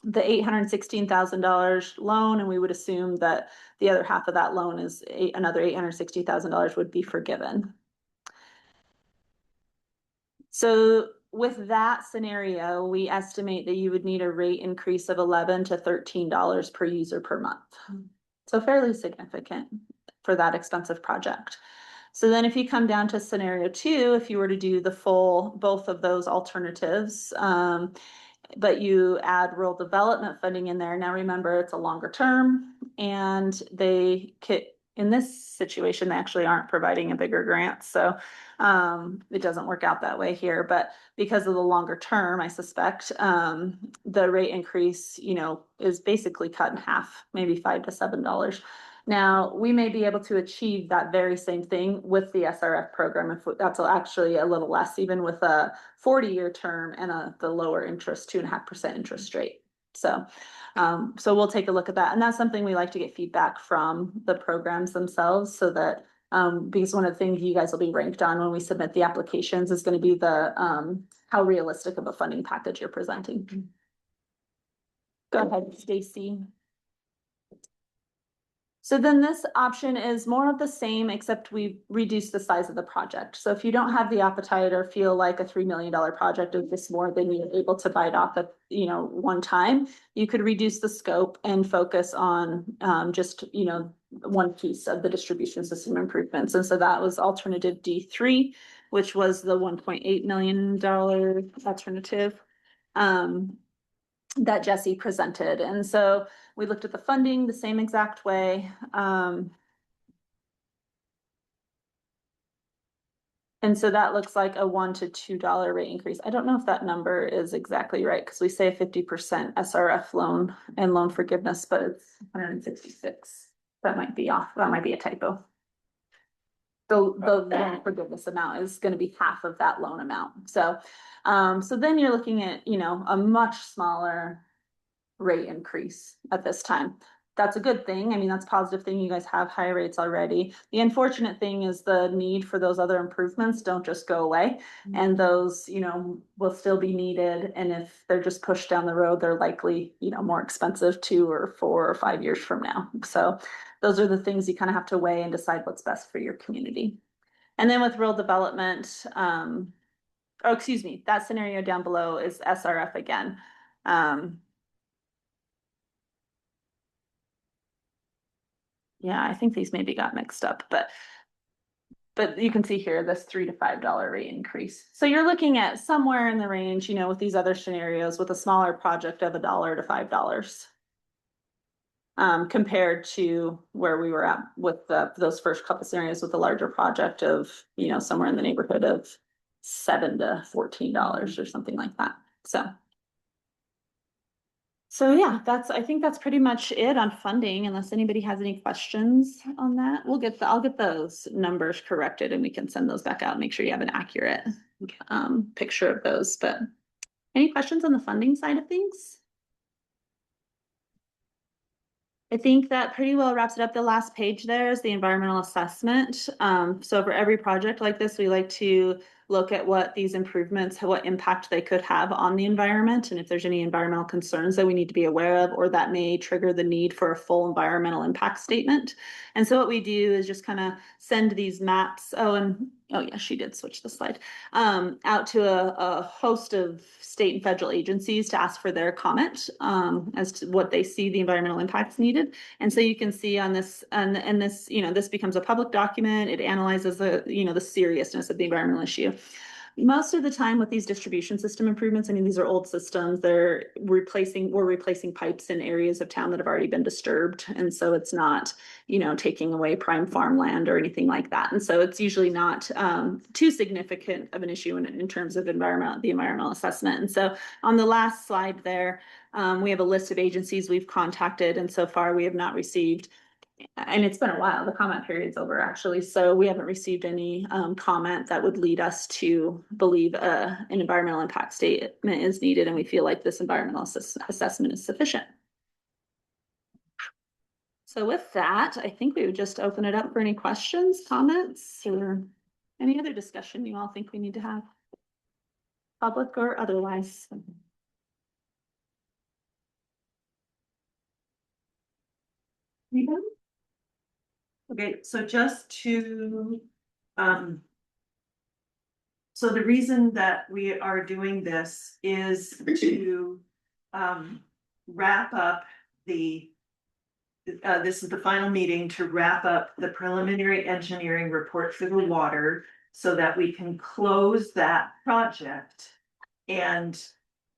the $816,000 loan, and we would assume that the other half of that loan is another $860,000 would be forgiven. So with that scenario, we estimate that you would need a rate increase of $11 to $13 per user per month. So fairly significant for that expensive project. So then if you come down to scenario 2, if you were to do both of those alternatives, but you add rural development funding in there. Now remember, it's a longer term, and in this situation, they actually aren't providing a bigger grant. So it doesn't work out that way here. But because of the longer term, I suspect the rate increase, is basically cut in half, maybe $5 to $7. Now, we may be able to achieve that very same thing with the SRF program, if that's actually a little less, even with a 40-year term and the lower interest, 2.5% interest rate. So we'll take a look at that. And that's something we like to get feedback from the programs themselves, so that because one of the things you guys will be ranked on when we submit the applications is going to be the how realistic of a funding package you're presenting. Go ahead, Stacy. So then this option is more of the same, except we reduce the size of the project. So if you don't have the appetite or feel like a $3 million project is this more than you're able to bite off at, one time, you could reduce the scope and focus on just, one piece of the distribution system improvements. And so that was alternative D3, which was the $1.8 million alternative that Jesse presented. And so we looked at the funding the same exact way. And so that looks like a $1 to $2 rate increase. I don't know if that number is exactly right, because we say a 50% SRF loan and loan forgiveness, but it's 166. That might be off. That might be a typo. The loan forgiveness amount is going to be half of that loan amount. So then you're looking at, a much smaller rate increase at this time. That's a good thing. I mean, that's a positive thing. You guys have high rates already. The unfortunate thing is the need for those other improvements don't just go away. And those, will still be needed. And if they're just pushed down the road, they're likely, more expensive 2 or 4 or 5 years from now. So those are the things you kind of have to weigh and decide what's best for your community. And then with rural development, that scenario down below is SRF again. Yeah, I think these maybe got mixed up, but you can see here this $3 to $5 rate increase. So you're looking at somewhere in the range, with these other scenarios with a smaller project of $1 to $5. Compared to where we were at with those first couple scenarios with a larger project of, somewhere in the neighborhood of $7 to $14 or something like that. So So yeah, I think that's pretty much it on funding, unless anybody has any questions on that. I'll get those numbers corrected and we can send those back out, make sure you have an accurate picture of those, but any questions on the funding side of things? I think that pretty well wraps it up. The last page there is the environmental assessment. So for every project like this, we like to look at what these improvements, what impact they could have on the environment, and if there's any environmental concerns that we need to be aware of, or that may trigger the need for a full environmental impact statement. And so what we do is just kind of send these maps. Oh yeah, she did switch the slide. Out to a host of state and federal agencies to ask for their comment as to what they see the environmental impacts needed. And so you can see on this, and this, this becomes a public document. It analyzes the seriousness of the environmental issue. Most of the time with these distribution system improvements, I mean, these are old systems. We're replacing pipes in areas of town that have already been disturbed. And so it's not, taking away prime farmland or anything like that. And so it's usually not too significant of an issue in terms of the environmental assessment. And so on the last slide there, we have a list of agencies we've contacted, and so far we have not received, and it's been a while, the comment period's over actually, so we haven't received any comment that would lead us to believe an environmental impact statement is needed, and we feel like this environmental assessment is sufficient. So with that, I think we would just open it up for any questions, comments, or any other discussion you all think we need to have, public or otherwise. Anybody? Okay, so just to, so the reason that we are doing this is to, wrap up this is the final meeting to wrap up the preliminary engineering report for the water so that we can close that project and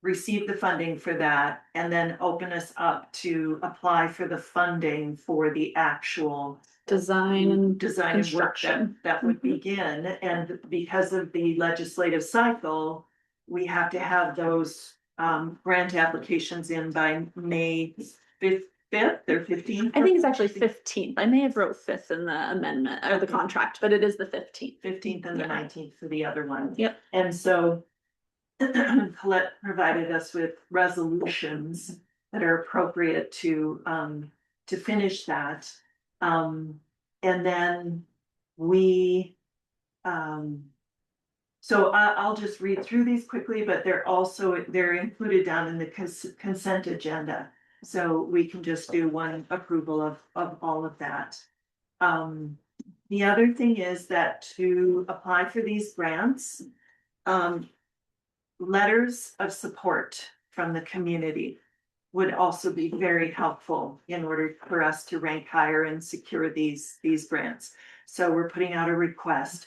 receive the funding for that, and then open us up to apply for the funding for the actual Design and design and work construction. that would begin. And because of the legislative cycle, we have to have those grant applications in by May 5th or 15th. I think it's actually 15th. I may have wrote 5th in the amendment or the contract, but it is the 15th. 15th and the 19th for the other one. Yep. And so Colette provided us with resolutions that are appropriate to finish that. And then we, so I'll just read through these quickly, but they're included down in the consent agenda. So we can just do one approval of all of that. The other thing is that to apply for these grants, letters of support from the community would also be very helpful in order for us to rank higher and secure these grants. So we're putting out a request.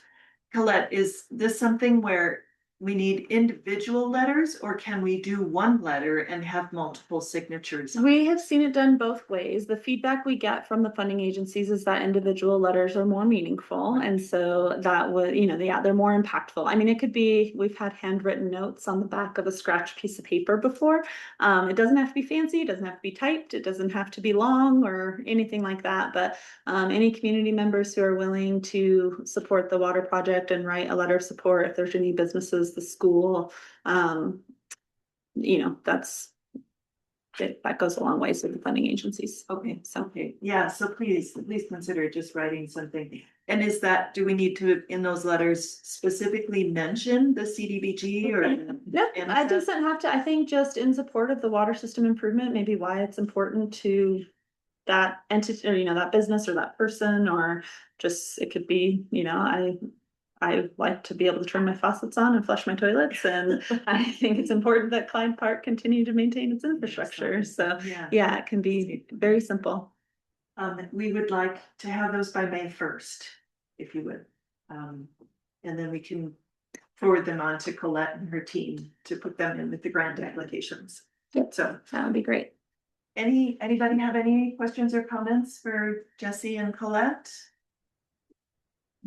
Colette, is this something where we need individual letters, or can we do one letter and have multiple signatures? We have seen it done both ways. The feedback we get from the funding agencies is that individual letters are more meaningful. And so that would, they're more impactful. I mean, it could be, we've had handwritten notes on the back of a scratch piece of paper before. It doesn't have to be fancy, it doesn't have to be typed, it doesn't have to be long or anything like that. But any community members who are willing to support the water project and write a letter of support, if there's any businesses, the school, that goes a long ways with the funding agencies. Okay, yeah, so please consider just writing something. And do we need to, in those letters, specifically mention the CDBG or? No, it doesn't have to. I think just in support of the water system improvement, maybe why it's important to that entity, or that business or that person, or just it could be, I like to be able to turn my faucets on and flush my toilets, and I think it's important that Clyde Park continue to maintain its infrastructure. So yeah, it can be very simple. We would like to have those by May 1st, if you would. And then we can forward them on to Colette and her team to put them in with the grant applications. Yep. So that would be great. Anybody have any questions or comments for Jesse and Colette?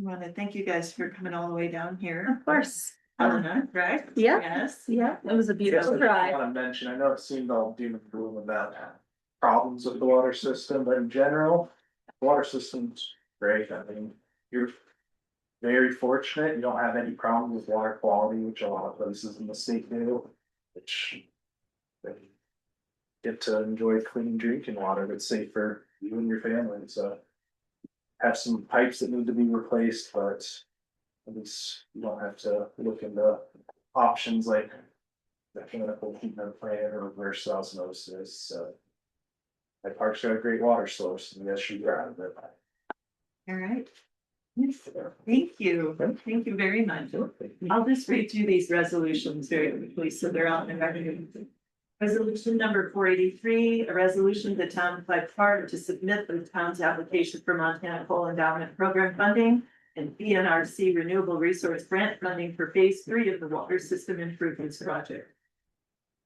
I want to thank you guys for coming all the way down here. Of course. Helena, right? Yeah. Yes. Yeah. It was a Yes, beautiful I drive. want to mention, I know it seemed all doom and gloom about problems with the water system, but in general, water system's great. I mean, you're very fortunate. You don't have any problem with water quality, which a lot of places in the state do, which they get to enjoy clean drinking water that's safe for you and your family. So have some pipes that need to be replaced, but at least you don't have to look into options like mechanical treatment plant or reverse osmosis. So my park's got a great water source, and yes, you're proud of it. All right. Yes, thank you. Thank you very much. I'll just read through these resolutions very quickly, so they're on the record. Resolution number 483, a resolution of the town of Clyde Park to submit the town's application for Montana Coal Endowment Program funding and BNRC Renewable Resource Grant funding for phase 3 of the water system improvements project.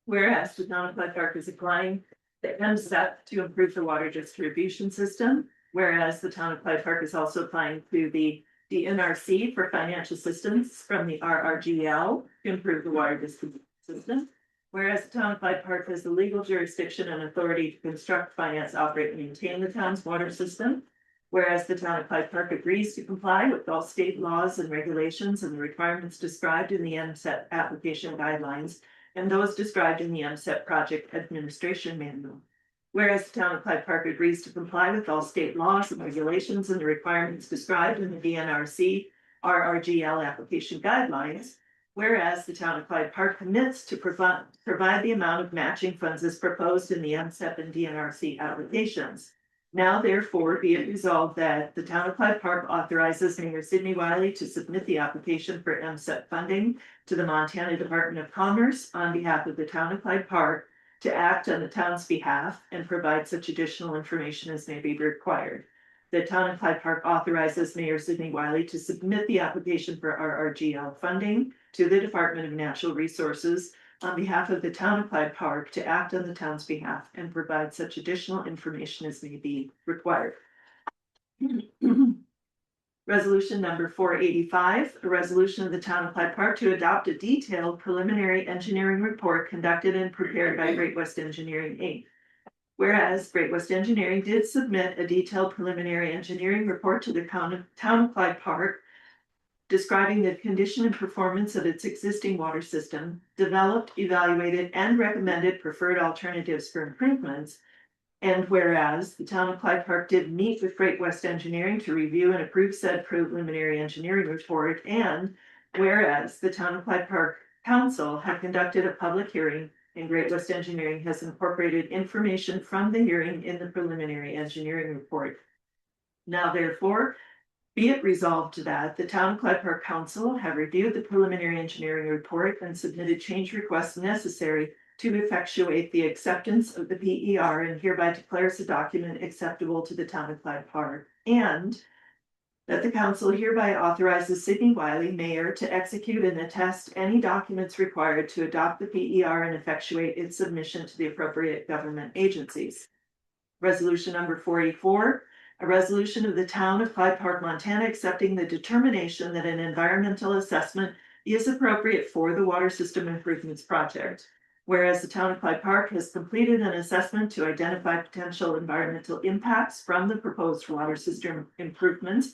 Whereas the town of Clyde Park is applying the MSEP to improve the water distribution system. Whereas the town of Clyde Park is also applying to the DNRC for financial assistance from the RRGL to improve the water distribution system. Whereas the town of Clyde Park has the legal jurisdiction and authority to construct, finance, operate, and maintain the town's water system. Whereas the town of Clyde Park agrees to comply with all state laws and regulations and the requirements described in the MSEP application guidelines and those described in the MSEP project administration manual. Whereas the town of Clyde Park agrees to comply with all state laws and regulations and the requirements described in the DNRC RRGL application guidelines. Whereas the town of Clyde Park commits to provide the amount of matching funds as proposed in the MSEP and DNRC applications. Now therefore be it resolved that the town of Clyde Park authorizes Mayor Sidney Wiley to submit the application for MSEP funding to the Montana Department of Commerce on behalf of the town of Clyde Park to act on the town's behalf and provide such additional information as may be required. The town of Clyde Park authorizes Mayor Sidney Wiley to submit the application for RRGL funding to the Department of Natural Resources on behalf of the town of Clyde Park to act on the town's behalf and provide such additional information as may be required. Resolution number 485, a resolution of the town of Clyde Park to adopt a detailed preliminary engineering report conducted and prepared by Great West Engineering, Inc. Whereas Great West Engineering did submit a detailed preliminary engineering report to the town of Clyde Park describing the condition and performance of its existing water system, developed, evaluated, and recommended preferred alternatives for improvements. And whereas the town of Clyde Park did meet with Great West Engineering to review and approve said preliminary engineering report, and whereas the town of Clyde Park Council had conducted a public hearing and Great West Engineering has incorporated information from the hearing in the preliminary engineering report. Now therefore, be it resolved that the town of Clyde Park Council have reviewed the preliminary engineering report and submitted change requests necessary to effectuate the acceptance of the PER and hereby declares the document acceptable to the town of Clyde Park. And that the council hereby authorizes Sidney Wiley, mayor, to execute and attest any documents required to adopt the PER and effectuate its submission to the appropriate government agencies. Resolution number 484. A resolution of the town of Clyde Park, Montana, accepting the determination that an environmental assessment is appropriate for the water system improvements project. Whereas the town of Clyde Park has completed an assessment to identify potential environmental impacts from the proposed water system improvements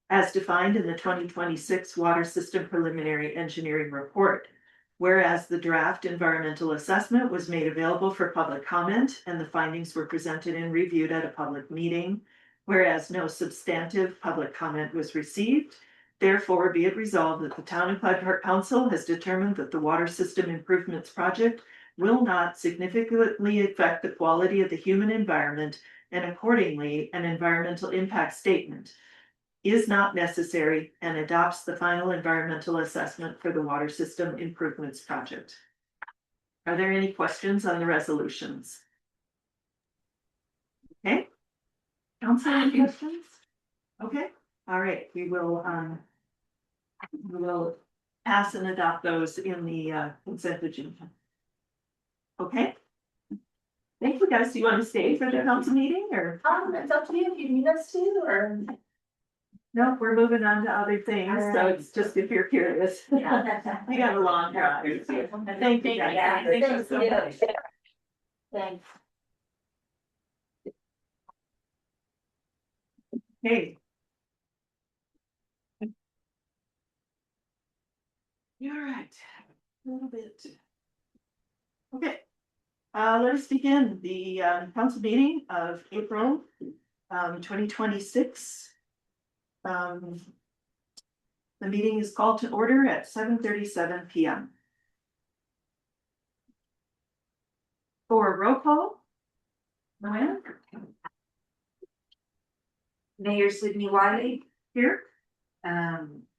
as defined in the 2026 Water System Preliminary Engineering Report. Whereas the draft environmental assessment was made available for public comment and the findings were presented and reviewed at a public meeting. Whereas no substantive public comment was received, therefore be it resolved that the town of Clyde Park Council has determined that the water system improvements project will not significantly affect the quality of the human environment, and accordingly, an environmental impact statement is not necessary and adopts the final environmental assessment for the water system improvements project. Are there any questions on the resolutions? Okay. Council, any questions? Okay, all right, we will pass and adopt those in the consent agenda. Okay. Thank you, guys. Do you want to stay for the council meeting or? It's up to you if you need us to, or. No, we're moving on to other things, so it's just if you're curious. We got a long drive. Thank you. Yeah, Thank you thanks, so yeah. much. Thanks. Hey. You're right, a little bit. Okay, let us begin the council meeting of April 2026. The meeting is called to order at 7:37 PM. For roll call. Luann? Mayor Sydney Wiley, Here.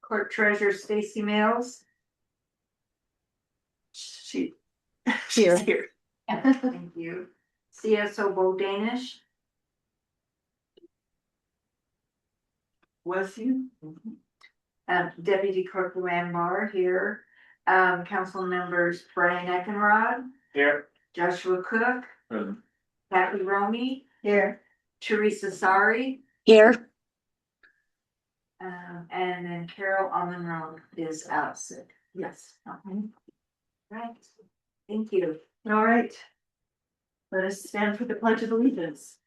Clerk Treasurer Stacy Mills. She. Here. She's here. Thank you. CSO Bo Danish, Was you? Deputy Clerk Luann Barr here. Council members Brian Eckenrod, Here. Joshua Cook, Kathy Romy, Here. Teresa Sari, Here. and then Carol Allenroad is out sick. Yes. Right. Thank you. All right. Let us stand for the Pledge of Allegiance.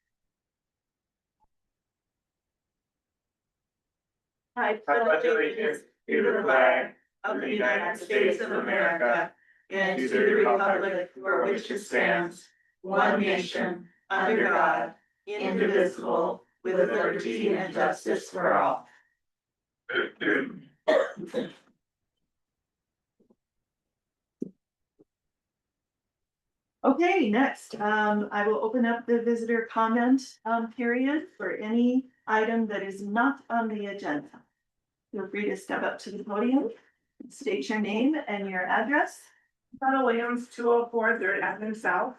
I pledge allegiance to the flag of the United States of America and to the republic for which it stands, one nation, under God, indivisible, with liberty and justice for all. Okay, next, I will open up the visitor comment period for any item that is not on the agenda. Feel free to step up to the podium, state your name and your address. Carl Williams, 204 3rd Avenue South.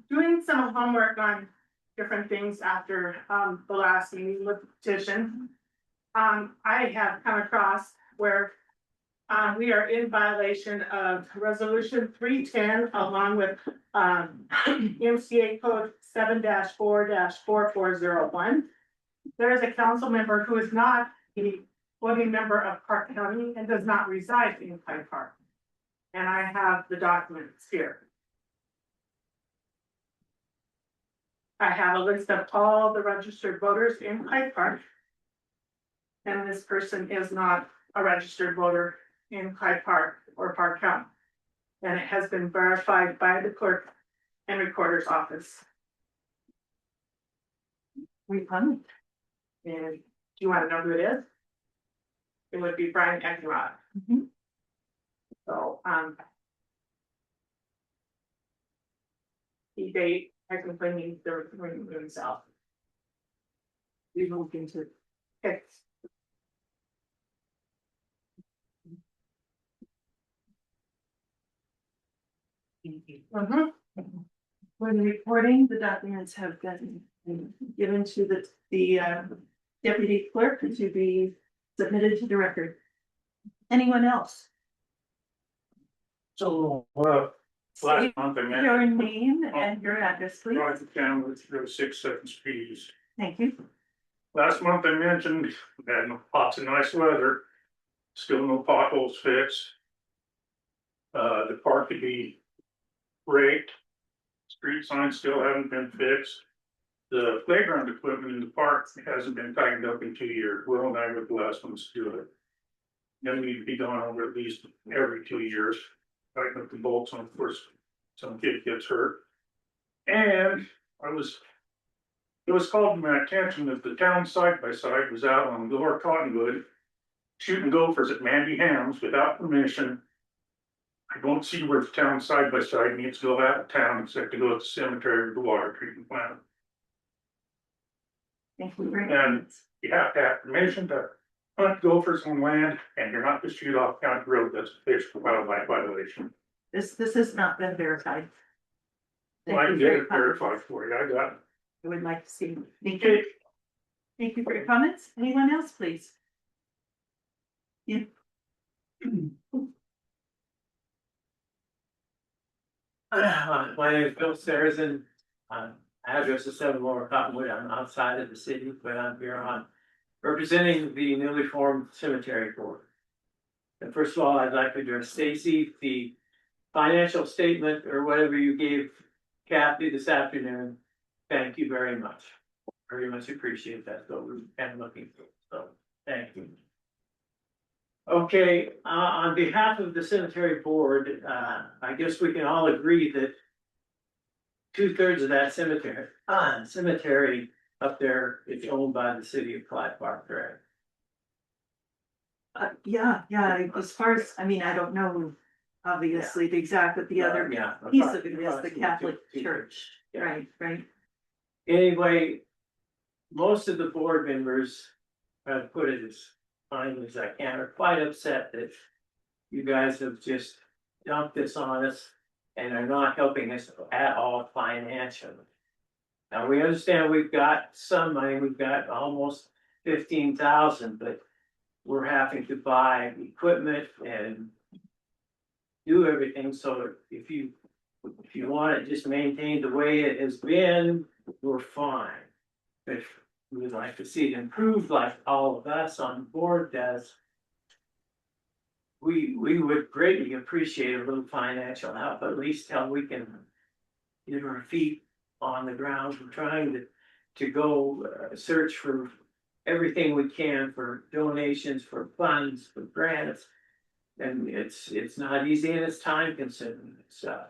Doing some homework on different things after the last meeting with the petition. I have come across where we are in violation of resolution 310 along with MCA code 7-4-4401. There is a council member who is not a voting member of Park County and does not reside in Clyde Park. And I have the documents here. I have a list of all the registered voters in Clyde Park. And this person is not a registered voter in Clyde Park or Park County. And it has been verified by the clerk and recorder's office. Refund. And do you want to know who it is? It would be Brian Eckenrod. So, they technically means they're remove himself. We will look into it. Okay. For the recording, the documents have been given to the deputy clerk to be submitted to the record. Anyone else? So, State last month I met. your name and your address, please. Roger Chandler, 306 Second Street. Thank you. Last month I mentioned we had lots of nice weather, still no potholes fixed. The park could be raked, street signs still haven't been fixed. The playground equipment in the park hasn't been tightened up in 2 years. Will and I were the last ones to do it. Then we'd be going over at least every 2 years, tighten up the bolts on, of course, some kid gets hurt. And it was called to my attention that the town side by side was out on Lower Cottonwood shooting gophers at Mandy Hams without permission. I don't see where the town side by side needs to go out of town except to go to the cemetery or the water treatment plant. Thank you very And much. you have to have permission to hunt gophers on land, and you're not to shoot off county road. That's a fish for wildlife violation. This has not been verified. Well, I Thank can you get for it your comments. verified for you. I got it. I would like to see. Thank you. Thank you for your comments. Anyone else, please? Yeah. My name is Bill Sarrazin. Address is 7 Lower Cottonwood. I'm outside of the city, but I'm here on representing the newly formed cemetery board. And first of all, I'd like to address Stacy, the financial statement or whatever you gave Kathy this afternoon. Thank you very much. Very much appreciate that. So we're kind of looking for, so thank you. Okay, on behalf of the cemetery board, I guess we can all agree that 2/3 of that cemetery up there is owned by the city of Clyde Park, correct? Yeah, as far as, I mean, I don't know, obviously, the exact, but the other Yeah. piece of it is the Catholic Church, Yeah. right? Anyway, most of the board members, I've put it as finely as I can, are quite upset that you guys have just dumped this on us and are not helping us at all financially. Now, we understand we've got some money, we've got almost 15,000, but we're having to buy equipment and do everything, so if you want it just maintained the way it has been, we're fine. If we would like to see it improved like all of us on board does, we would greatly appreciate a little financial help, at least till we can get our feet on the ground. We're trying to go search for everything we can for donations, for funds, for grants. And it's not easy and it's time consuming stuff.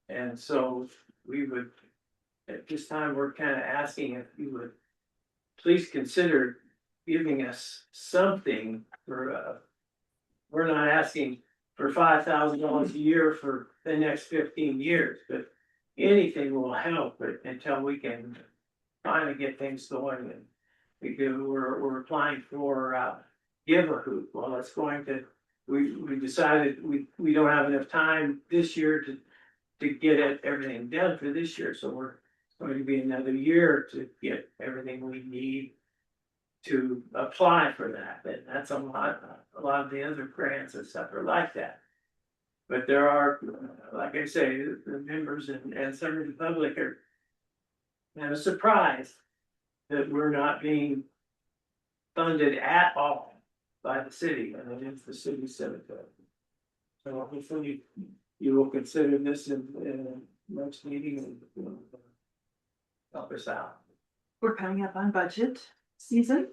And so we would, at this time, we're kind of asking if you would please consider giving us something for, we're not asking for $5,000 a year for the next 15 years, but anything will help until we can finally get things going. And we're applying for Give a Hoot. Well, it's going to, we decided we don't have enough time this year to get everything done for this year, so we're going to be another year to get everything we need to apply for that. And that's a lot of the other grants and stuff are like that. But there are, like I say, the members and some of the public are kind of surprised that we're not being funded at all by the city, and it is the city cemetery. So hopefully you will consider this in next meeting and help us out. We're coming up on budget season,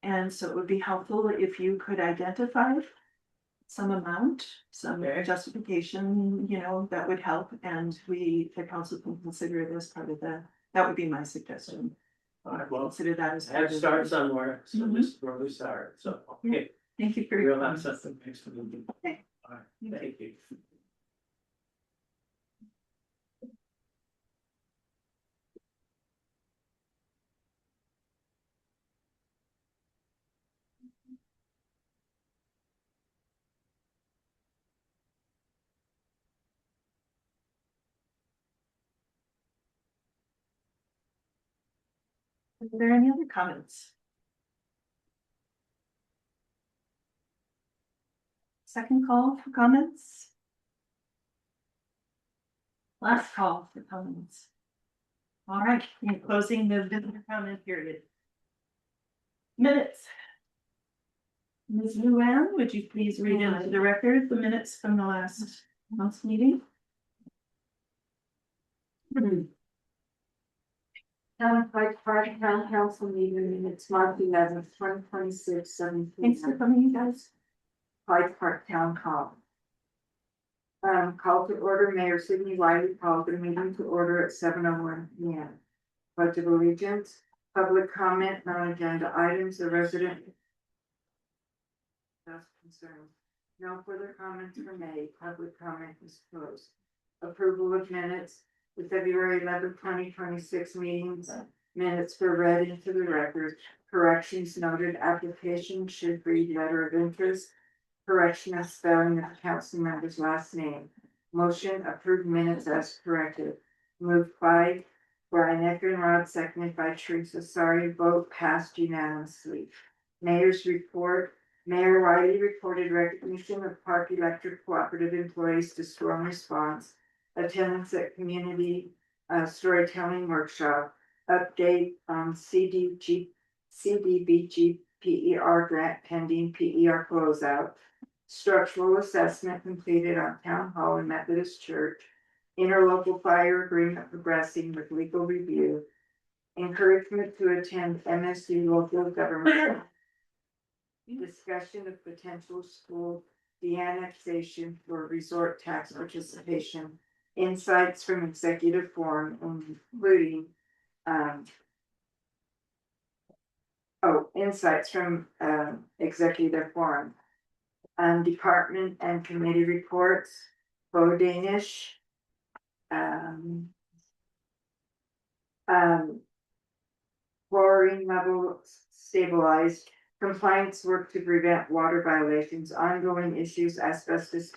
and so it would be helpful if you could identify some amount, some Okay. justification, that would help, and the council can consider it as part of that would be my suggestion. All right, well, Consider that as. I have to start somewhere, so Mhm. this is where we start, so, okay. Thank you for your We'll have comments. something next week. Okay. All right, thank you. Are there any other comments? Second call for comments? Last call for comments. All right, we're closing the visitor comment period. Minutes. Ms. Luann, would you please read into the record the minutes from the last month's meeting? Town of Clyde Park Town Council meeting minutes, March 11th, 2026, 7 Thanks for p.m. coming, you guys. Clyde Park Town Hall. Call to order, Mayor Sidney Wiley called the meeting to order at 7:01 p.m. Pledge of Allegiance, public comment, non-agenda items, the resident. That's concerned. No further comments were made, public comment is closed. Approval of minutes, the February 11th, 2026 meetings, minutes were read into the record. Corrections noted, application should read letter of interest. Correction of spelling of council member's last name. Motion approved minutes as corrected. Moved by Brian Eckenrod, seconded by Teresa. Sorry, vote passed unanimously. Mayor's report. Mayor Wiley reported recognition of Park Electric Cooperative employees to storm response. Attendance at community storytelling workshop. Update on CDBG PER grant pending PER closeout. Structural assessment completed on Town Hall and Methodist Church. Interlocal fire agreement progressing with legal review. Encouragement to attend MSU local government. Discussion of potential school de-annexation for resort tax participation. Insights from executive forum, including, insights from, executive forum. Department and committee reports, Bo Danish. Chlorine level stabilized, compliance work to prevent water violations, ongoing issues, asbestos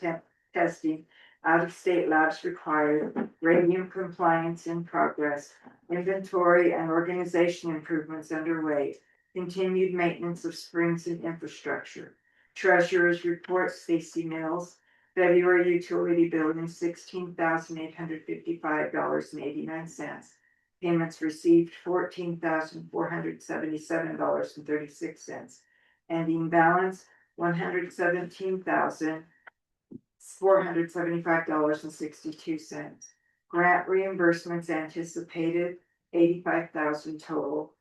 testing, out of state labs required, radium compliance in progress, inventory and organization improvements underway, continued maintenance of springs and infrastructure. Treasurer's report, Stacy Mills, February utility billing $16,855.89. Payments received $14,477.36. Ending balance $117,475.62. Grant reimbursements anticipated $85,000 total.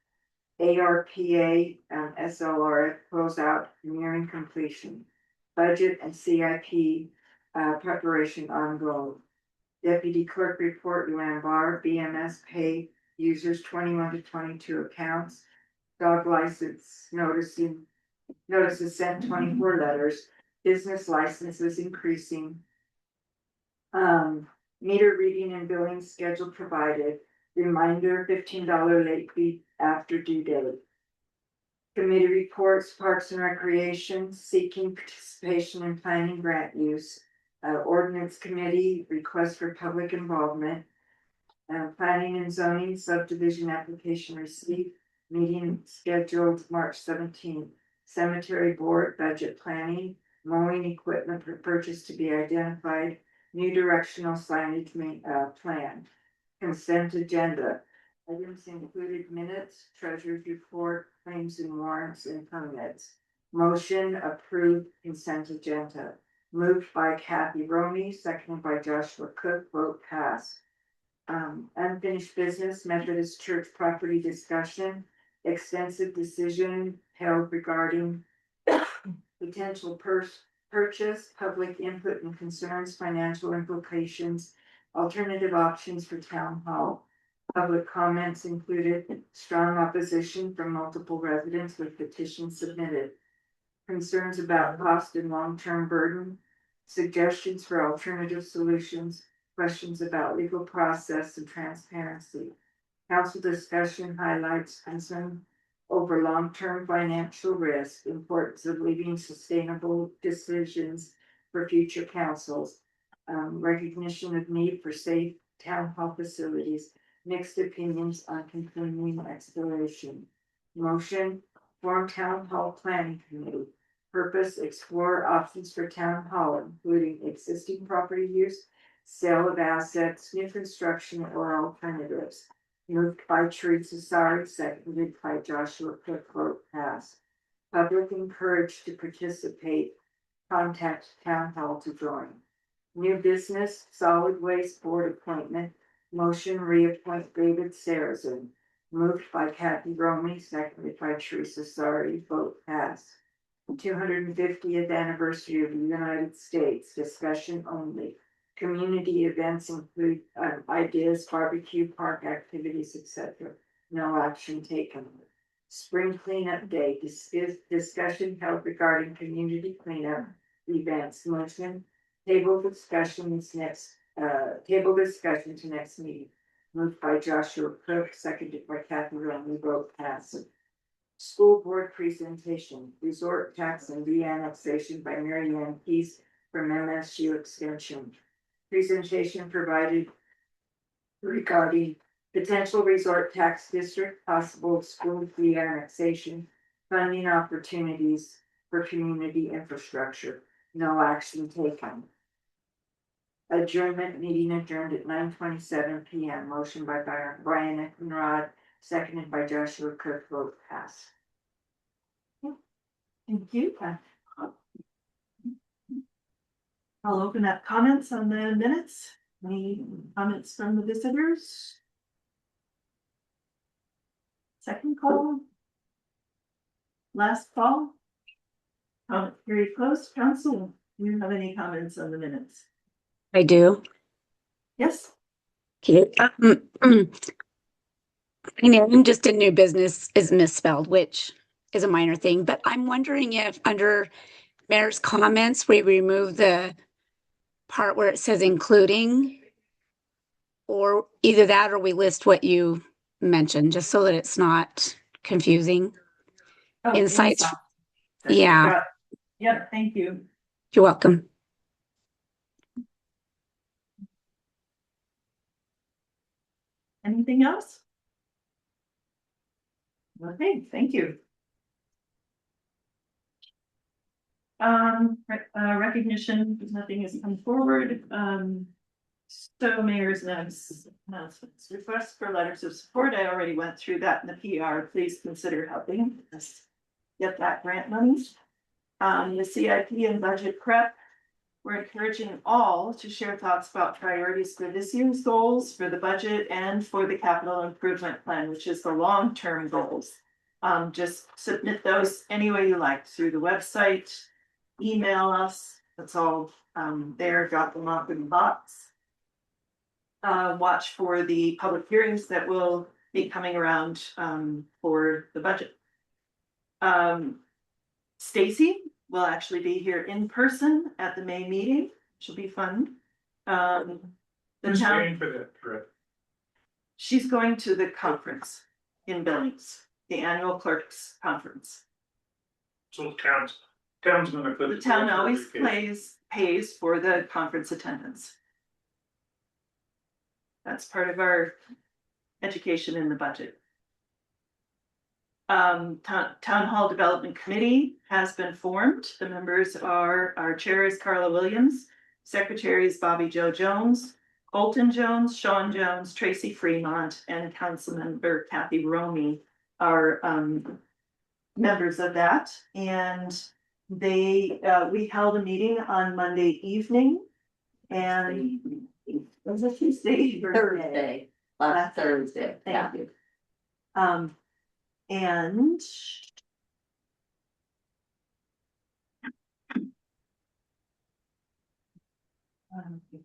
ARPA and SLR closeout nearing completion. Budget and CIP preparation ongoing. Deputy Clerk report, Luann Barr, BMS pay users 21 to 22 accounts. Dog license notices sent 24 letters. Business licenses increasing. Meter reading and billing schedule provided. Reminder $15 late fee after due date. Committee reports, Parks and Recreation seeking participation in planning grant use. Ordinance Committee request for public involvement. Planning and Zoning subdivision application received. Meeting scheduled March 17th. Cemetery Board budget planning. Mowing equipment for purchase to be identified. New directional signage plan. Consent agenda. Items included minutes, treasurer's report, claims and warrants, and permits. Motion approved consent agenda. Moved by Kathy Roney, seconded by Joshua Cook, vote pass. Unfinished business, Methodist Church property discussion, extensive decision held regarding potential purchase, public input and concerns, financial implications, alternative options for town hall. Public comments included strong opposition from multiple residents with petitions submitted. Concerns about cost and long-term burden, suggestions for alternative solutions, questions about legal process and transparency. Council discussion highlights concern over long-term financial risk, importance of leaving sustainable decisions for future councils, recognition of need for safe town hall facilities, mixed opinions on continuing exploration. Motion, form town hall planning committee. Purpose, explore options for town hall, including existing property use, sale of assets, new construction, or alternatives. Moved by Teresa Sari, seconded by Joshua Cook, vote pass. Public encouraged to participate, contact town hall to join. New business, solid waste board appointment. Motion reappoint David Sarrazin. Moved by Kathy Romy, seconded by Teresa Sari, vote pass. 250th anniversary of the United States, discussion only. Community events include ideas, barbecue, park activities, etc. No action taken. Spring cleanup day, discussion held regarding community cleanup events. Motion, table discussion to next meeting. Moved by Joshua Cook, seconded by Kathy Romy, vote pass. School board presentation, resort tax and de-annexation by Mary Ann Peace from MSU Extension. Presentation provided regarding potential resort tax district, possible school de-annexation, funding opportunities for community infrastructure. No action taken. Adjournment, meeting adjourned at 9:27 p.m. Motion by Brian Eckenrod, seconded by Joshua Cook, vote pass. Thank you. I'll open up comments on the minutes. Any comments from the visitors? Second call? Last call? Comment period closed. Council, do you have any comments on the minutes? I do. Yes? Okay. My name just in new business is misspelled, which is a minor thing, but I'm wondering if under mayor's comments, we remove the part where it says including, or either that or we list what you mentioned, just so that it's not confusing. Oh, Insights. inside. Yeah, Got it. Yep, thank you. you're welcome. Anything else? Okay, thank you. Recognition, nothing has come forward. So mayor's announcements, requests for letters of support. I already went through that in the PR. Please consider helping us get that grant money. The CIP and budget prep. We're encouraging all to share thoughts about priorities for this year's goals for the budget and for the capital improvement plan, which is the long-term goals. Just submit those any way you like through the website, email us. That's all there. Drop them off in the box. Watch for the public hearings that will be coming around for the budget. Stacy will actually be here in person at the May meeting. Should be fun. The Who's town, paying for that trip? she's going to the conference in Billings, the annual clerks conference. So town's gonna put. The town always pays for the conference attendance. That's part of our education in the budget. Town Hall Development Committee has been formed. The members are, our chair is Carla Williams, secretary is Bobby Joe Jones, Colton Jones, Sean Jones, Tracy Fremont, and Councilmember Kathy Romy are members of that. And they, we held a meeting on Monday evening. And was it Tuesday? Thursday, last Thursday. Thank you. And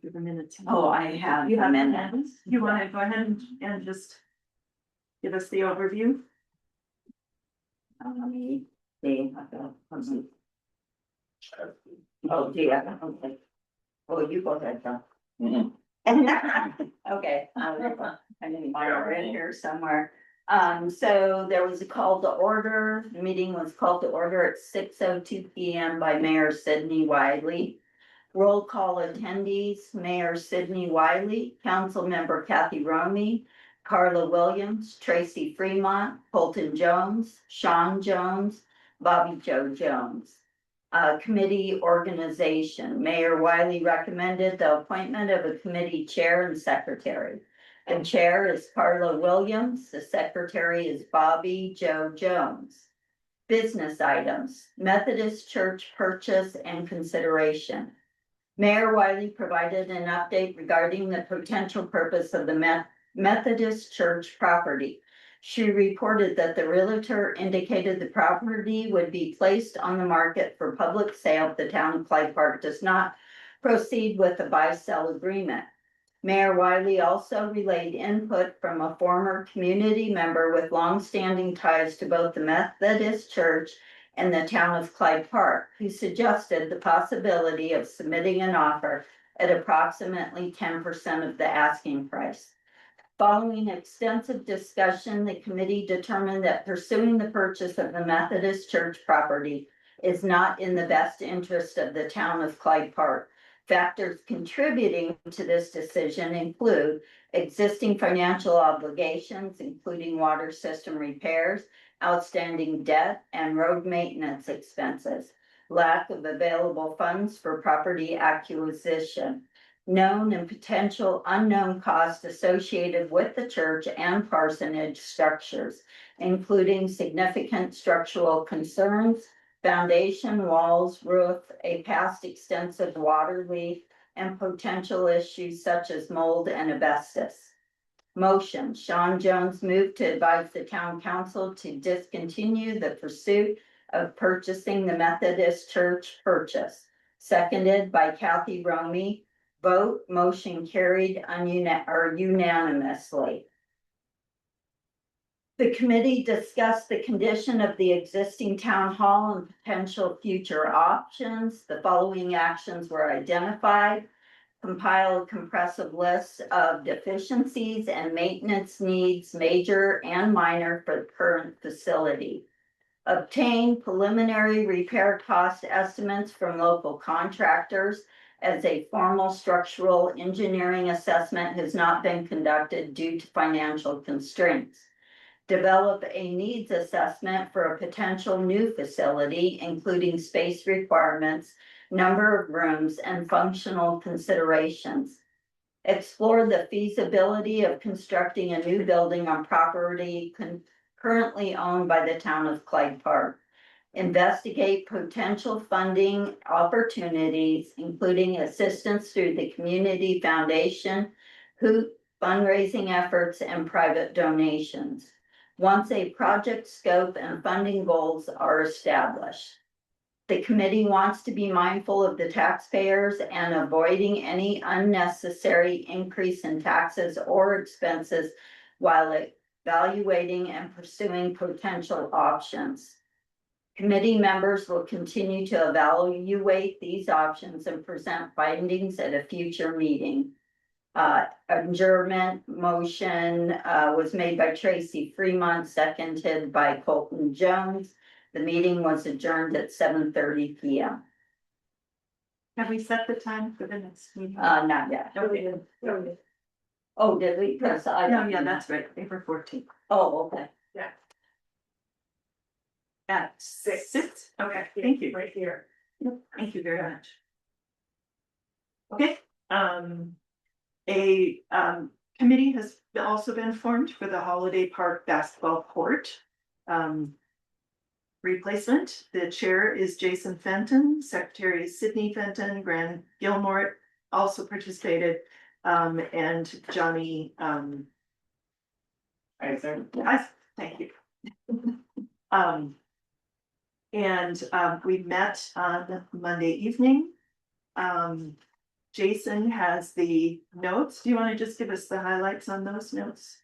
give a minute. Oh, I have You a have minute. minutes? You want to go ahead and just give us the overview? Oh, dear, okay. Oh, you go ahead, John. Okay, I need mine in here somewhere. So there was a call to order. The meeting was called to order at 6:02 PM by Mayor Sidney Wiley. Roll call attendees, Mayor Sidney Wiley, Councilmember Kathy Romy, Carla Williams, Tracy Fremont, Colton Jones, Sean Jones, Bobby Joe Jones. Committee organization, Mayor Wiley recommended the appointment of a committee chair and secretary. The chair is Carla Williams, the secretary is Bobby Joe Jones. Business items, Methodist Church purchase and consideration. Mayor Wiley provided an update regarding the potential purpose of the Methodist Church property. She reported that the realtor indicated the property would be placed on the market for public sale if the town of Clyde Park does not proceed with the buy-sell agreement. Mayor Wiley also relayed input from a former community member with longstanding ties to both the Methodist Church and the town of Clyde Park, who suggested the possibility of submitting an offer at approximately 10% of the asking price. Following extensive discussion, the committee determined that pursuing the purchase of the Methodist Church property is not in the best interest of the town of Clyde Park. Factors contributing to this decision include existing financial obligations, including water system repairs, outstanding debt, and road maintenance expenses, lack of available funds for property acquisition, known and potential unknown costs associated with the church and parsonage structures, including significant structural concerns, foundation, walls, roof, a past extensive water leak, and potential issues such as mold and asbestos. Motion, Sean Jones moved to advise the town council to discontinue the pursuit of purchasing the Methodist Church purchase. Seconded by Kathy Romy. Vote, motion carried unanimously. The committee discussed the condition of the existing town hall and potential future options. The following actions were identified. Compile a compressive list of deficiencies and maintenance needs, major and minor, for the current facility. Obtain preliminary repair cost estimates from local contractors, as a formal structural engineering assessment has not been conducted due to financial constraints. Develop a needs assessment for a potential new facility, including space requirements, number of rooms, and functional considerations. Explore the feasibility of constructing a new building on property currently owned by the town of Clyde Park. Investigate potential funding opportunities, including assistance through the Community Foundation, fundraising efforts, and private donations. Once a project scope and funding goals are established. The committee wants to be mindful of the taxpayers and avoiding any unnecessary increase in taxes or expenses while evaluating and pursuing potential options. Committee members will continue to evaluate these options and present findings at a future meeting. Adjournment motion was made by Tracy Fremont, seconded by Colton Jones. The meeting was adjourned at 7:30 p.m. Have we set the time for the next meeting? Not yet. No, we didn't. Oh, did we? Yes, I. No, yeah, that's right, April 14th. Oh, okay. At six, okay, thank you. Right here. Yep, thank you very much. Okay, a committee has also been formed for the Holiday Park basketball court. Replacement, the chair is Jason Fenton, secretary is Sydney Fenton, Grant Gilmore also participated, and Johnny, thank you. We met on Monday evening. Jason has the notes. Do you want to just give us the highlights on those notes?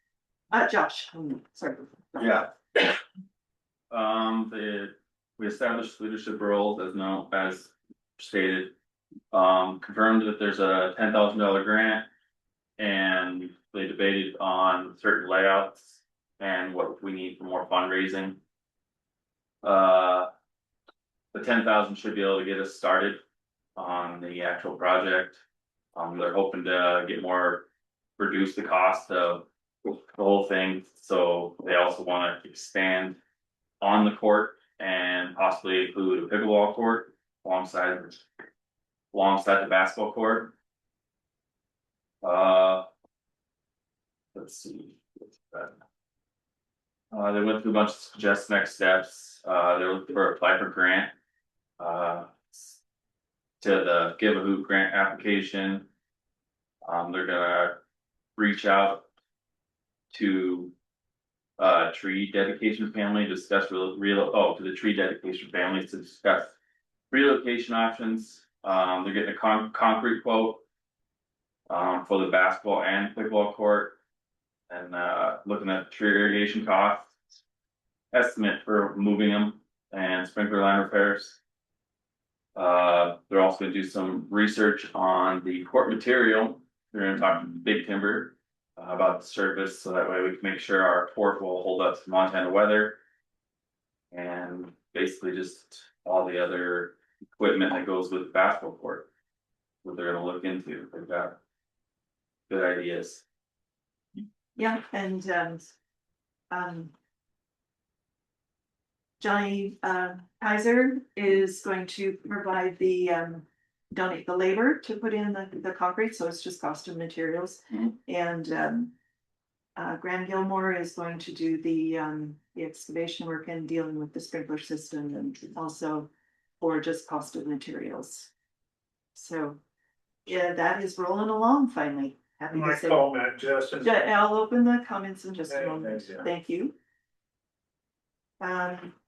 Josh, sorry. Yeah. We established leadership roles as stated. Confirmed that there's a $10,000 grant, and they debated on certain layouts and what we need for more fundraising. The 10,000 should be able to get us started on the actual project. They're hoping to reduce the cost of the whole thing. So they also want to expand on the court and possibly include a pickleball court alongside the basketball court. Let's see. They went through a bunch of suggested next steps. They're looking for apply for grant to the Give a Hoot grant application. They're gonna reach out to tree dedication family to discuss to the tree dedication families to discuss relocation options. They're getting a concrete quote for the basketball and pickleball court, and looking at tree irrigation costs, estimate for moving them, and sprinkler line repairs. They're also going to do some research on the court material. They're going to talk to Big Timber about the surface, so that way we can make sure our court will hold up to Montana weather, and basically just all the other equipment that goes with the basketball court, what they're going to look into. They've got good ideas. Yeah, and Johnny Kaiser is going to provide donate the labor to put in the concrete, so it's just cost of materials. Mhm. And Graham Gilmore is going to do the excavation work and dealing with the sprinkler system and also for just cost of materials. So, yeah, that is rolling along finally. Happy to My say. comment, Justin. Yeah, I'll open the comments in just a Hey, moment. thanks, yeah. Thank you.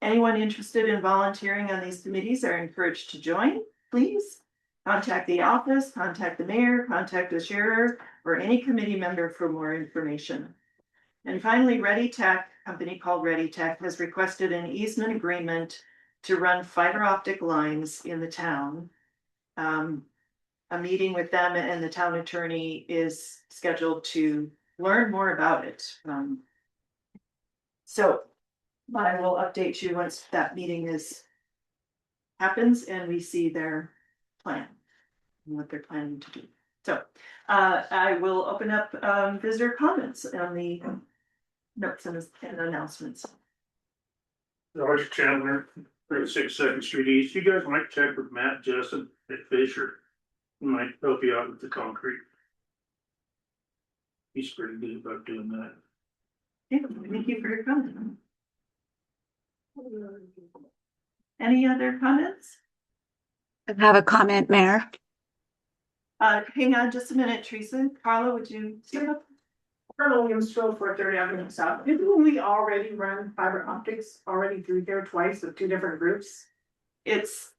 Anyone interested in volunteering on these committees are encouraged to join, please. Contact the office, contact the mayor, contact the sheriff, or any committee member for more information. And finally, Ready Tech, a company called Ready Tech, has requested an easement agreement to run fiber optic lines in the town. A meeting with them and the town attorney is scheduled to learn more about it. So I will update you once that meeting happens and we see their plan and what they're planning to do. So I will open up visitor comments on the notes and announcements. George Chandler, 36 Street East. You guys might check with Matt Justin at Fisher. He might help you out with the concrete. He's pretty good about doing that. Yeah, thank you for your comment. Any other comments? I have a comment, Mayor. Hang on just a minute, Teresa. Carla, would you? Colonel Williamsville, 430 Avenue South. Didn't we already run fiber optics already through there twice with two different groups? It's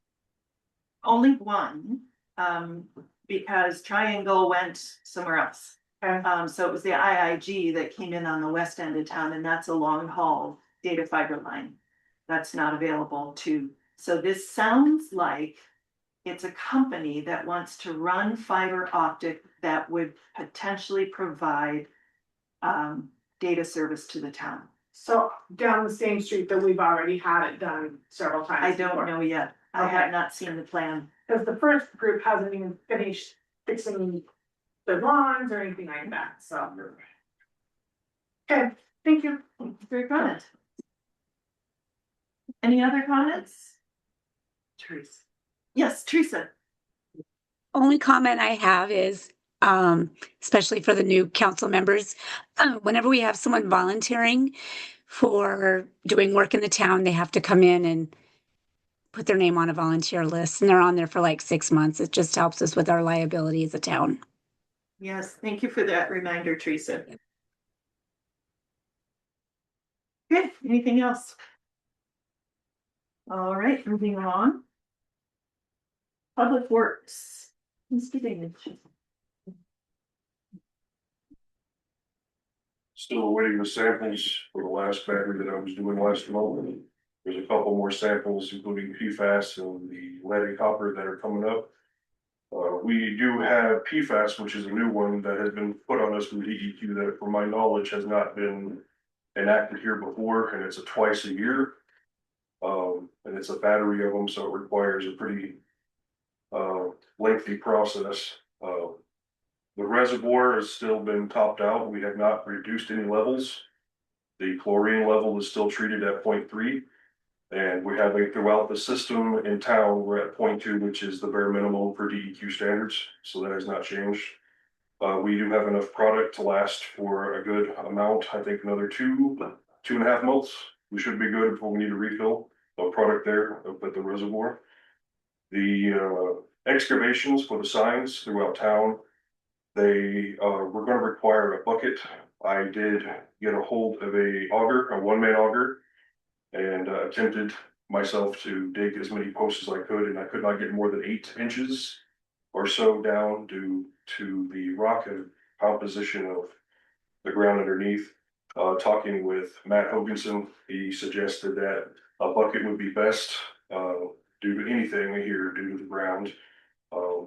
only one, because Triangle went somewhere else. So it was the IIG that came in on the west end of town, and that's a long haul data fiber line. That's not available to, so this sounds like it's a company that wants to run fiber optic that would potentially provide data service to the town. So down the same street that we've already had it done several times. I don't before. know yet. I Okay. have not seen the plan. Cause the first group hasn't even finished fixing the lawns or anything like that, so. Okay, thank you. Thank you for your comment. Any other comments? Teresa. Yes, Teresa. Only comment I have is, especially for the new council members, whenever we have someone volunteering for doing work in the town, they have to come in and put their name on a volunteer list, and they're on there for like 6 months. It just helps us with our liability as a town. Yes, thank you for that reminder, Teresa. Okay, anything else? All right, moving on. Public Works. Mr. Damage. Still awaiting the samples for the last battery that I was doing last month. There's a couple more samples, including PFAS and the lead and copper that are coming up. We do have PFAS, which is a new one that has been put on us from DEQ that, from my knowledge, has not been enacted here before, and it's a twice a year. And it's a battery of them, so it requires a pretty lengthy process. The reservoir has still been topped out. We have not reduced any levels. The chlorine level is still treated at 0.3. And we have throughout the system in town, we're at 0.2, which is the bare minimum for DEQ standards. So that has not changed. We do have enough product to last for a good amount. I think another 2.5 months. We should be good before we need a refill of product there up at the reservoir. The excavations for the signs throughout town, they were going to require a bucket. I did get a hold of a one-man auger, and attempted myself to dig as many posts as I could, and I could not get more than 8 inches or so down due to the rock and composition of the ground underneath. Talking with Matt Hoganson, he suggested that a bucket would be best due to anything here due to the ground.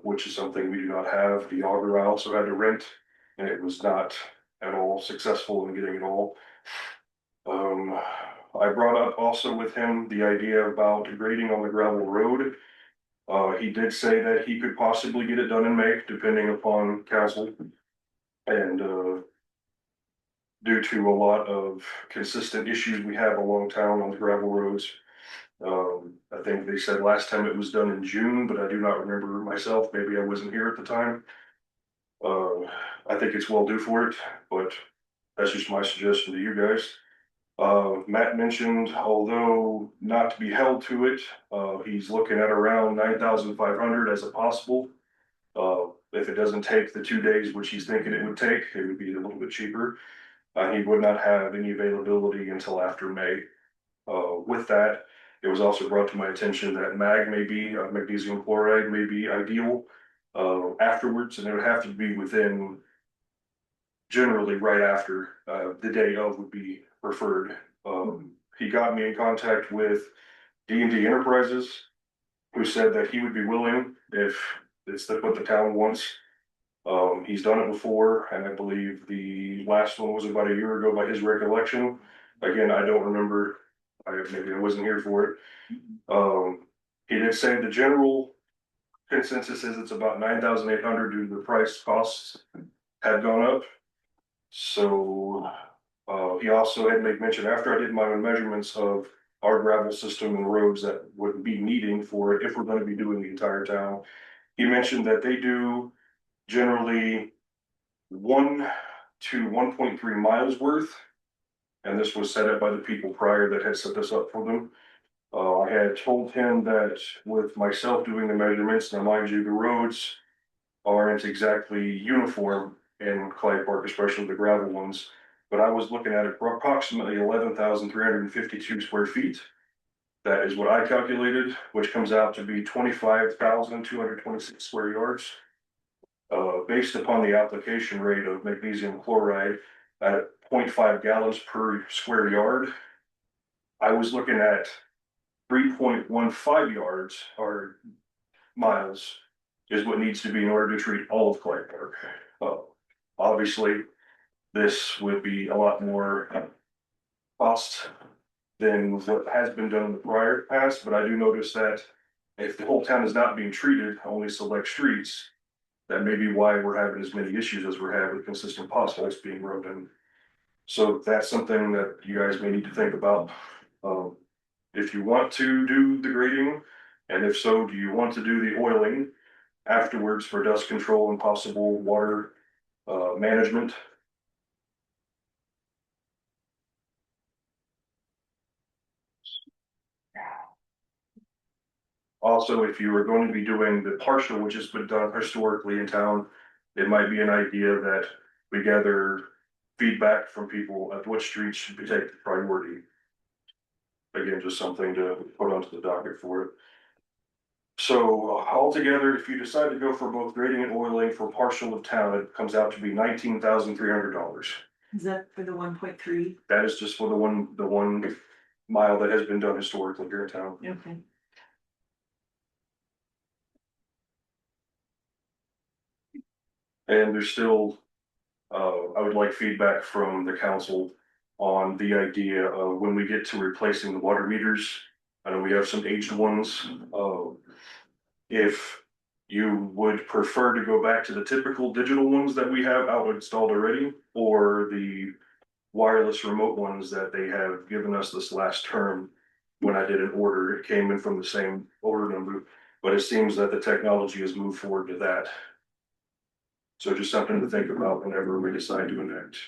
Which is something we do not have. The auger I also had to rent, and it was not at all successful in getting it all. I brought up also with him the idea about grading on the gravel road. He did say that he could possibly get it done in May, depending upon council. And due to a lot of consistent issues we have along town on the gravel roads, I think they said last time it was done in June, but I do not remember myself. Maybe I wasn't here at the time. I think it's well due for it, but That's just my suggestion to you guys. Matt mentioned, although not to be held to it, he's looking at around 9,500 as a possible. If it doesn't take the 2 days, which he's thinking it would take, it would be a little bit cheaper. He would not have any availability until after May. With that, it was also brought to my attention that magnesium chloride may be ideal afterwards, and it would have to be within generally right after the day of would be preferred. He got me in contact with D&D Enterprises, who said that he would be willing if it's what the town wants. He's done it before, and I believe the last one was about a year ago by his recollection. Again, I don't remember. Maybe I wasn't here for it. He did say the general consensus is it's about 9,800 due to the price costs had gone up. So, he also had made mention after I did my own measurements of our gravel system and roads that would be needing for it if we're going to be doing the entire town. He mentioned that they do generally 1 to 1.3 miles worth. And this was set up by the people prior that had set this up for them. I had told him that with myself doing the measurements, now mind you, the roads aren't exactly uniform in Clyde Park, especially the gravel ones. But I was looking at approximately 11,352 square feet. That is what I calculated, which comes out to be 25,226 square yards. Based upon the application rate of magnesium chloride at 0.5 gallons per square yard, I was looking at 3.15 yards or miles is what needs to be in order to treat all of Clyde Park. Obviously, this would be a lot more cost than what has been done in the prior past, but I do notice that if the whole town is not being treated, only select streets, that may be why we're having as many issues as we're having with consistent potholes being rubbed in. So that's something that you guys may need to think about. If you want to do the grading, and if so, do you want to do the oiling afterwards for dust control and possible water management? Also, if you are going to be doing the partial, which has been done historically in town, it might be an idea that we gather feedback from people at what streets should be taken priority. Again, just something to put onto the docket for it. So altogether, if you decide to go for both grading and oiling for partial of town, it comes out to be $19,300. Is that for the 1.3? That is just for the one mile that has been done historically here in town. Okay. And there's still, I would like feedback from the council on the idea of when we get to replacing the water meters. I know we have some aged ones. If you would prefer to go back to the typical digital ones that we have out installed already, or the wireless remote ones that they have given us this last term. When I did an order, it came in from the same order number, but it seems that the technology has moved forward to that. So just something to think about whenever we decide to enact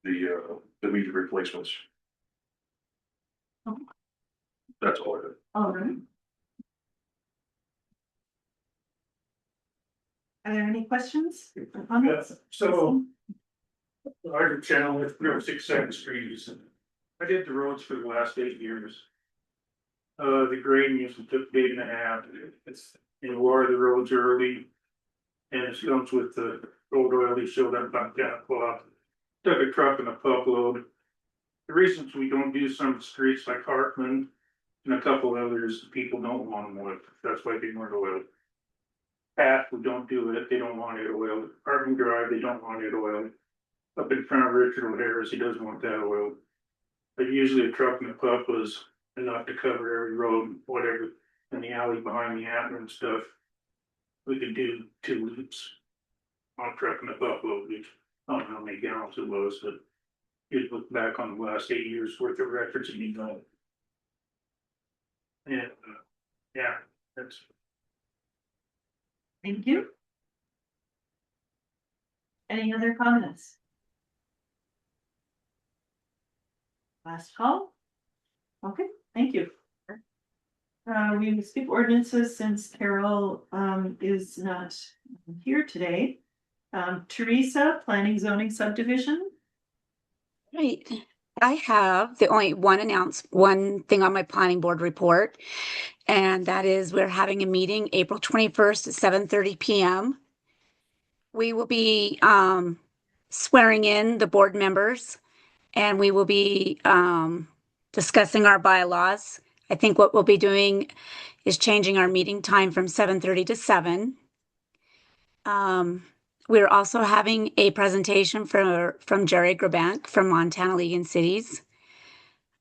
the meter replacements. That's all I did. All right. Are there any questions or comments? So our channel is 306 Street. I did the roads for the last 8 years. The grading usually took a day and a half. It's in wore the roads early. And it comes with the road oil he showed up on 10 o'clock. Took a truck and a pup load. The reasons we don't do some streets like Hartman and a couple others, people don't want them oiled. That's why they weren't oiled. Path, we don't do it, they don't want it oiled. Hartman Drive, they don't want it oiled. Up in front of Richard O'Hara's, he doesn't want that oiled. But usually a truck and a pup was enough to cover every road, whatever, in the alley behind the Atman and stuff. We could do 2 loops on a truck and a pup load, which I don't know how many gallons it was, but you look back on the last 8 years worth of records and you know. And yeah, that's. Thank you. Any other comments? Last call? Okay, thank you. We skip ordinances since Carol is not here today. Teresa, planning zoning subdivision. Right. I have the only one thing on my planning board report, and that is we're having a meeting April 21st at 7:30 p.m. We will be swearing in the board members, and we will be discussing our bylaws. I think what we'll be doing is changing our meeting time from 7:30 to 7. We're also having a presentation from Jerry Grabank from Montana League in Cities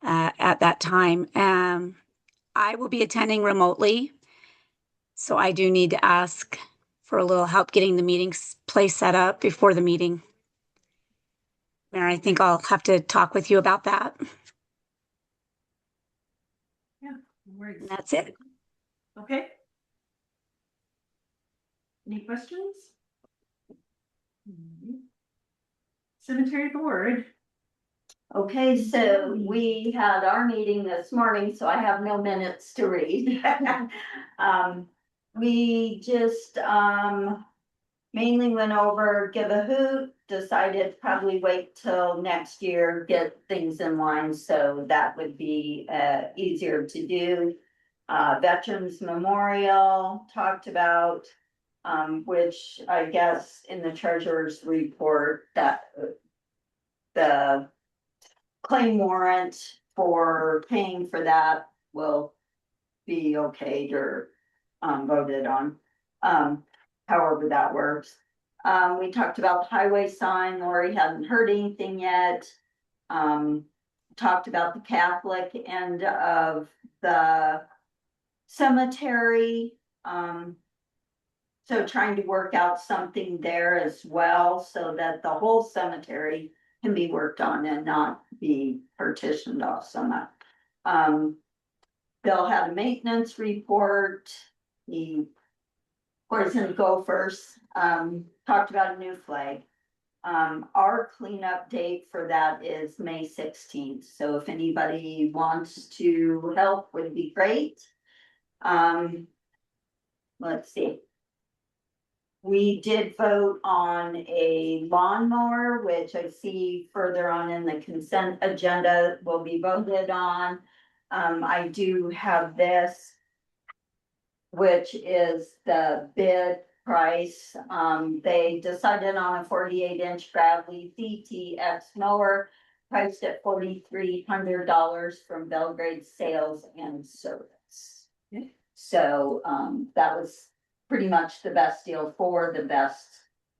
at that time. I will be attending remotely, so I do need to ask for a little help getting the meeting place set up before the meeting. Mary, I think I'll have to talk with you about that. Yeah, no worries. And that's it. Okay. Any questions? Cemetery board. Okay, so we had our meeting this morning, so I have no minutes to read. We just, mainly went over, give a hoot, decided probably wait till next year, get things in line, so that would be, easier to do. Veterans Memorial, talked about, which I guess in the treasurer's report that the claim warrant for paying for that will be okayed or voted on, however that works. We talked about the highway sign. Lori hadn't heard anything yet. Talked about the Catholic end of the cemetery. So trying to work out something there as well so that the whole cemetery can be worked on and not be partitioned off so much. Bill had a maintenance report. He poisoned gophers, talked about a new flag. Our cleanup date for that is May 16th. So if anybody wants to help, would be great. Let's see. We did vote on a lawnmower, which I see further on in the consent agenda will be voted on. I do have this, which is the bid price. They decided on a 48-inch Bradley CTX mower priced at $4,300 from Belgrade Sales and Service. Okay. So, that was pretty much the best deal for the best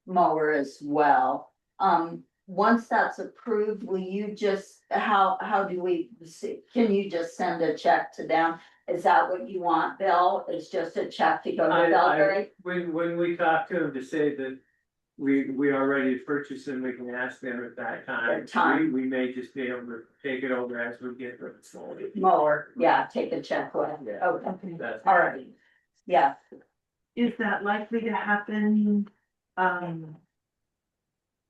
mower as well. Once that's approved, will you just, how do we, can you just send a check to them? Is that what you want, Bill? It's just a check to go to Belgrade? When we talk to them to say that we are ready to purchase them, we can ask them at that time. We may just be able to take it over as we get the Mower, yeah, take a check with it. Yeah. Okay, That's all right, yeah. Is that likely to happen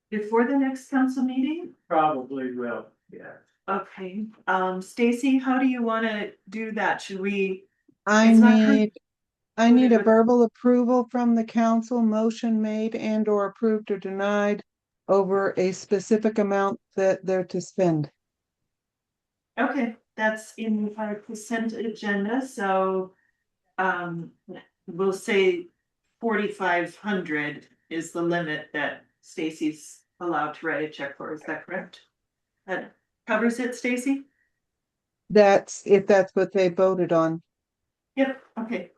before the next council meeting? probably will, yeah. Okay, Stacy, how do you wanna do that? Should we? I It's not need, I need a but- verbal approval from the council, motion made and or approved or denied over a specific amount that they're to spend. Okay, that's in our consent agenda, so we'll say 4,500 is the limit that Stacy's allowed to write a check for, is that correct? That covers it, Stacy? That's, if that's what they voted on. Yep, okay.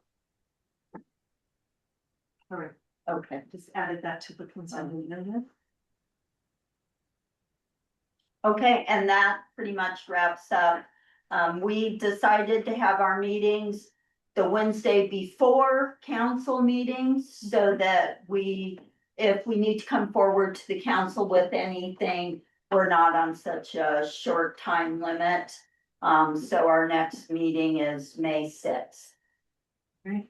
All right, Okay. just added that to the consent agenda. Okay, and that pretty much wraps up. We decided to have our meetings the Wednesday before council meetings so that if we need to come forward to the council with anything, we're not on such a short time limit. So our next meeting is May 6th. Right.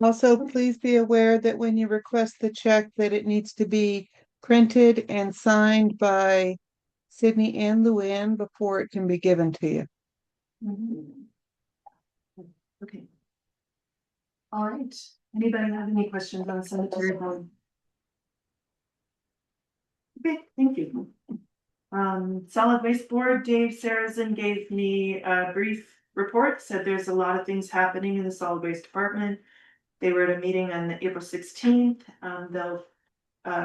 Also, please be aware that when you request the check, that it needs to be printed and signed by Sydney and Luann before it can be given to you. Okay. All right, anybody have any questions on cemetery board? Okay, thank you. Solid waste board, Dave Sarazin gave me a brief report, said there's a lot of things happening in the solid waste department. They were at a meeting on April 16th, they'll,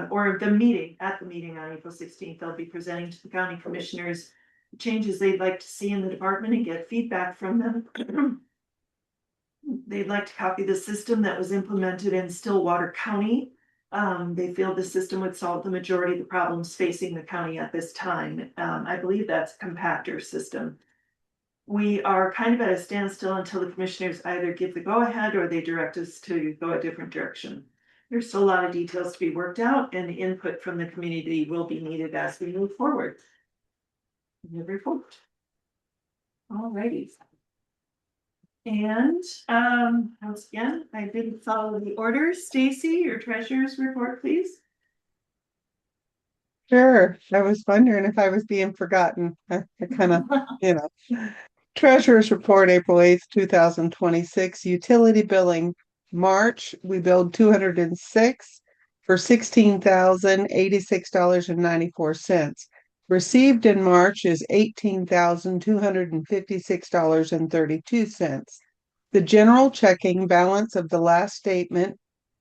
or the meeting on April 16th, they'll be presenting to the county commissioners changes they'd like to see in the department and get feedback from them. They'd like to copy the system that was implemented in Stillwater County. They feel the system would solve the majority of the problems facing the county at this time. I believe that's a compactor system. We are kind of at a standstill until the commissioners either give the go-ahead or they direct us to go a different direction. There's still a lot of details to be worked out, and input from the community will be needed as we move forward. The report. All righty. And once again, I didn't follow the order. Stacy, your treasurer's report, please. Sure, I was wondering if I was being forgotten. I kind of, you know. Treasurer's report, April 8th, 2026, utility billing. March, we billed 206 for $16,086.94. Received in March is $18,256.32. The general checking balance of the last statement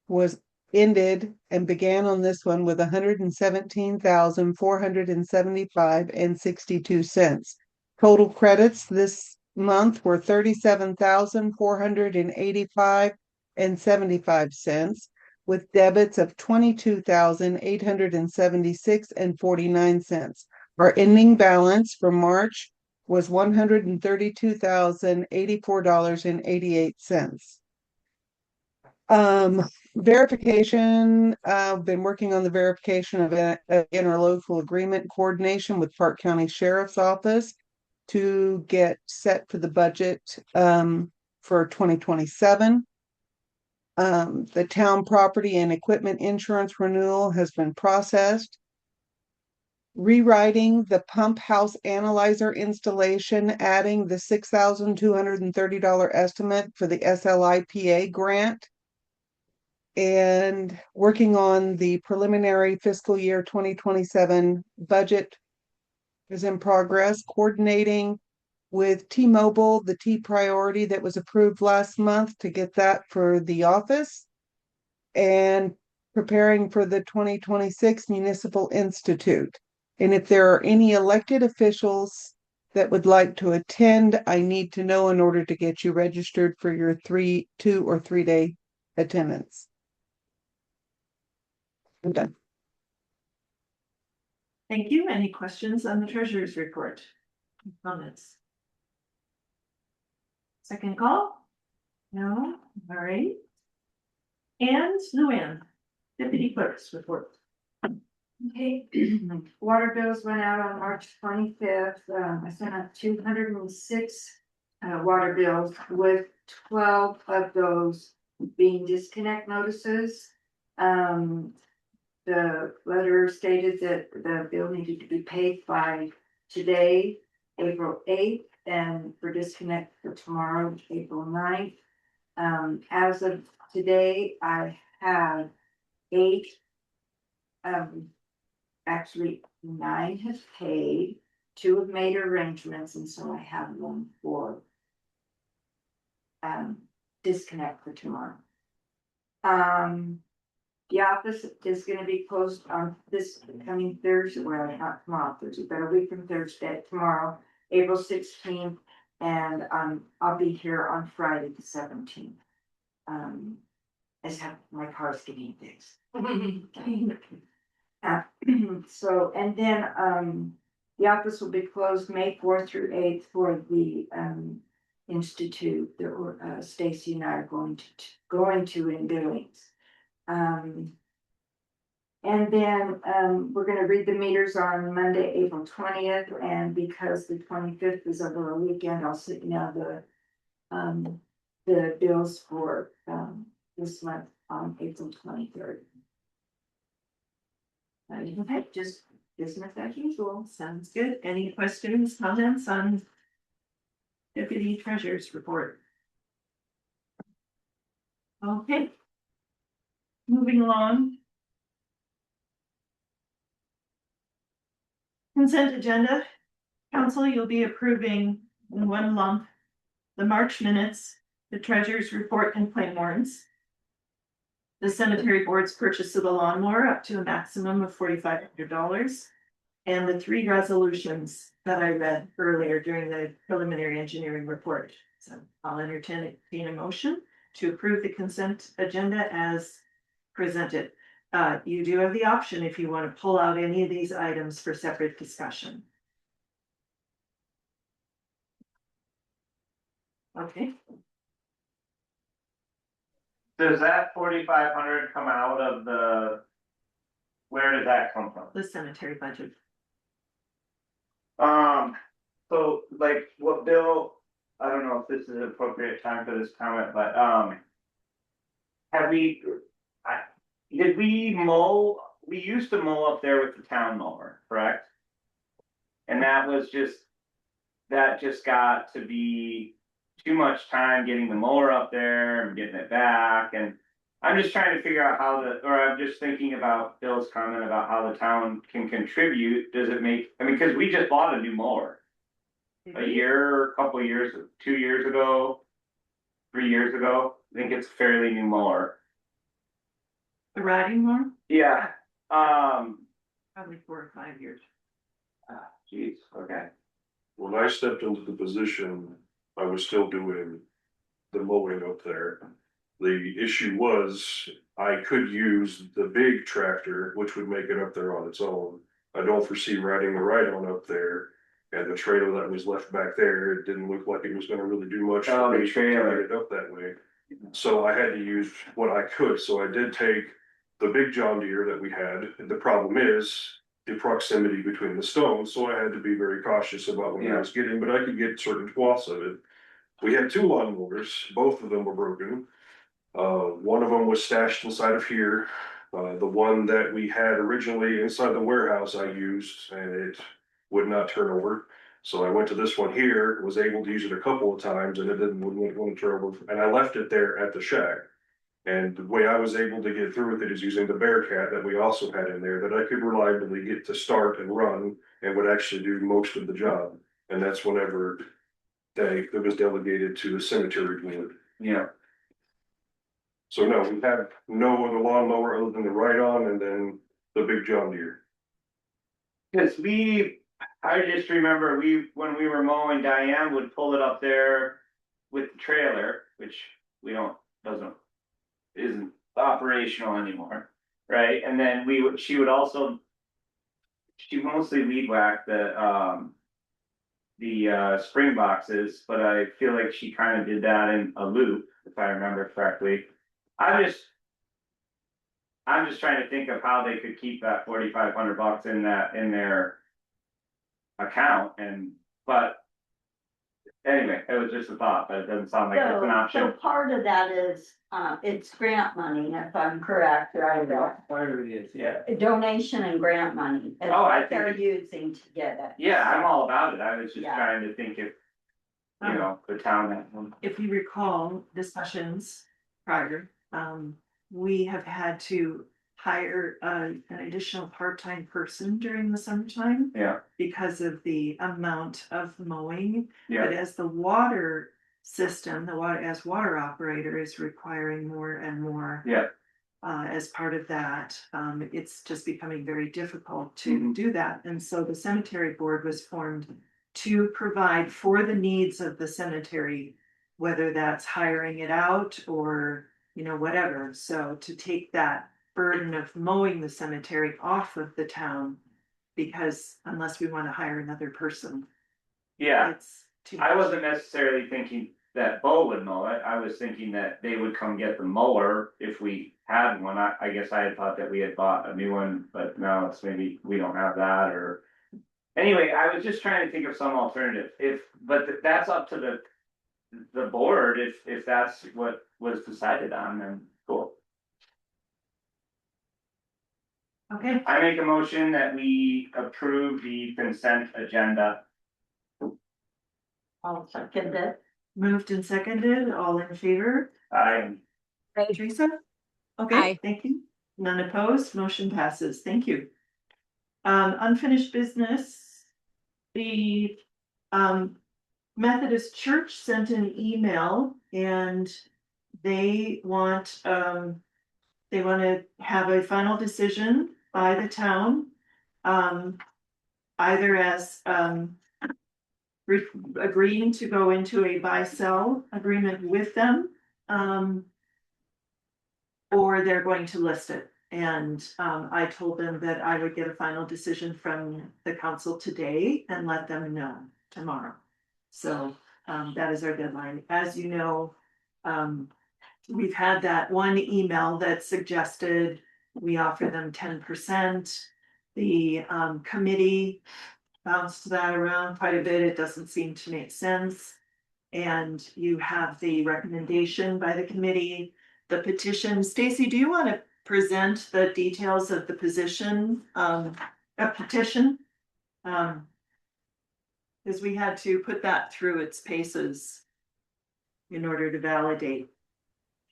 was ended and began on this one with 117,475.62. Total credits this month were 37,485.75, with debits of 22,876.49. Our ending balance for March was $132,084.88. Verification, been working on the verification of an interlocal agreement coordination with Park County Sheriff's Office to get set for the budget for 2027. The town property and equipment insurance renewal has been processed. Rewriting the pump house analyzer installation, adding the $6,230 estimate for the SLIPA grant, and working on the preliminary fiscal year 2027 budget is in progress, coordinating with T-Mobile, the T priority that was approved last month to get that for the office, and preparing for the 2026 Municipal Institute. And if there are any elected officials that would like to attend, I need to know in order to get you registered for your 2 or 3 day attendance. I'm done. Thank you. Any questions on the treasurer's report? Comments? Second call? No? All right. And Luann, deputy clerk's report. Okay, water bills went out on March 25th. I sent out 206 water bills, with 12 of those being disconnect notices. The letter stated that the bill needed to be paid by today, April 8th, and for disconnect for tomorrow, April 9th. As of today, I have 8. Actually, 9 have paid, 2 have made arrangements, and so I have 1 for disconnect for tomorrow. The office is gonna be closed on this coming Thursday, well, not tomorrow, Thursday, but a week from Thursday, tomorrow, April 16th, and I'll be here on Friday the 17th. I just have my car's getting fixed. So, and then the office will be closed May 4th through 8th for the institute that Stacy and I are going to in Billings. And then we're gonna read the meters on Monday, April 20th, and because the 25th is over a weekend, I'll sit now the bills for this month on April 23rd. Okay, just business as usual. Sounds good. Any questions, comments on deputy treasurer's report? Okay. Moving along. Consent agenda. Council, you'll be approving in one lump the March minutes, the treasurer's report and claim warrants. The cemetery board's purchase of the lawnmower up to a maximum of $4,500. And the 3 resolutions that I read earlier during the preliminary engineering report. So I'll entertain a motion to approve the consent agenda as presented. You do have the option if you want to pull out any of these items for separate discussion. Okay, Does that 4,500 come out of the? Where did that come from? the cemetery budget. So like what Bill, I don't know if this is an appropriate time for this comment, but, did we mow, we used to mow up there with the town mower, correct? And that just got to be too much time getting the mower up there and getting it back, and I'm just trying to figure out I'm just thinking about Bill's comment about how the town can contribute. Does it make, I mean, cause we just bought a new mower. A year, a couple of years, 2 years ago, 3 years ago. I think it's a fairly new mower. The riding one, Yeah. probably 4 or 5 years. Geez, okay. When I stepped into the position, I was still doing the mowing up there. The issue was I could use the big tractor, which would make it up there on its own. I don't foresee riding the ride-on up there. And the trailer that was left back there, it didn't look like it was gonna really do much Oh, for the me to trailer. get it up that way. So I had to use what I could, so I did take the big John Deere that we had. The problem is the proximity between the stones, so I had to be very cautious about what I was getting, but I could get certain swaths of it. We had 2 lawnmowers, both of them were broken. One of them was stashed inside of here. The one that we had originally inside the warehouse I used, and it would not turn over. So I went to this one here, was able to use it a couple of times, and it wouldn't turn over. And I left it there at the shack. And the way I was able to get through with it is using the Bearcat that we also had in there that I could reliably get to start and run and would actually do most of the job. And that's whenever it was delegated to the cemetery board. Yeah. So no, we have no other lawnmower other than the ride-on and then the big John Deere. Cause I just remember when we were mowing, Diane would pull it up there with the trailer, which isn't operational anymore, right? And then she mostly weed whacked the spring boxes, but I feel like she kind of did that in a loop, if I remember correctly. I'm just trying to think of how they could keep that $4,500 in their account, but anyway, it was just a thought, but it doesn't sound like it's an option. So part of that is, it's grant money, if I'm correct, right? Part of it is, yeah. Donation and grant money. Is Oh, I what they're using to get it. Yeah, I'm all about it. I was just Yeah. trying to think if, the town. If you recall discussions prior, we have had to hire an additional part-time person during the summertime. Yeah. Because of the amount of mowing. Yeah. But as the water system, as water operator is requiring more and more. Yeah. As part of that, it's just becoming very difficult to do that. And so the cemetery board was formed to provide for the needs of the cemetery, whether that's hiring it out or, whatever. So to take that burden of mowing the cemetery off of the town, because unless we want to hire another person, Yeah, it's too I much. wasn't necessarily thinking that Bo would mow it. I was thinking that they would come get the mower if we had one. I guess I had thought that we had bought a new one, but now it's maybe we don't have that or. Anyway, I was just trying to think of some alternative. But that's up to the board. If that's what was decided on, then cool. Okay, I make a motion that we approve the consent agenda. I'll second it. moved and seconded, all in favor? I, Teresa? Okay, Aye. thank you. None opposed, motion passes. Thank you. Unfinished business. The Methodist Church sent an email and they want to have a final decision by the town. Either as agreeing to go into a buy-sell agreement with them. Or they're going to list it. And I told them that I would get a final decision from the council today and let them know tomorrow. So that is our deadline. As you know, we've had that one email that suggested we offer them 10%. The committee bounced that around quite a bit. It doesn't seem to make sense. And you have the recommendation by the committee, the petition. Stacy, do you want to present the details of the petition? Because we had to put that through its paces in order to validate.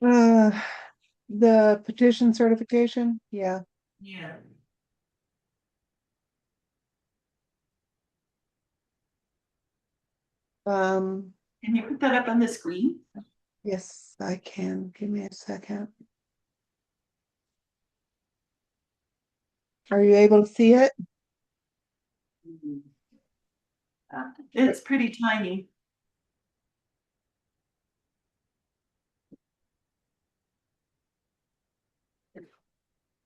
The petition certification, yeah. Yeah. Um, Can you put that up on the screen? yes, I can. Give me a second. Are you able to see it? It's pretty tiny.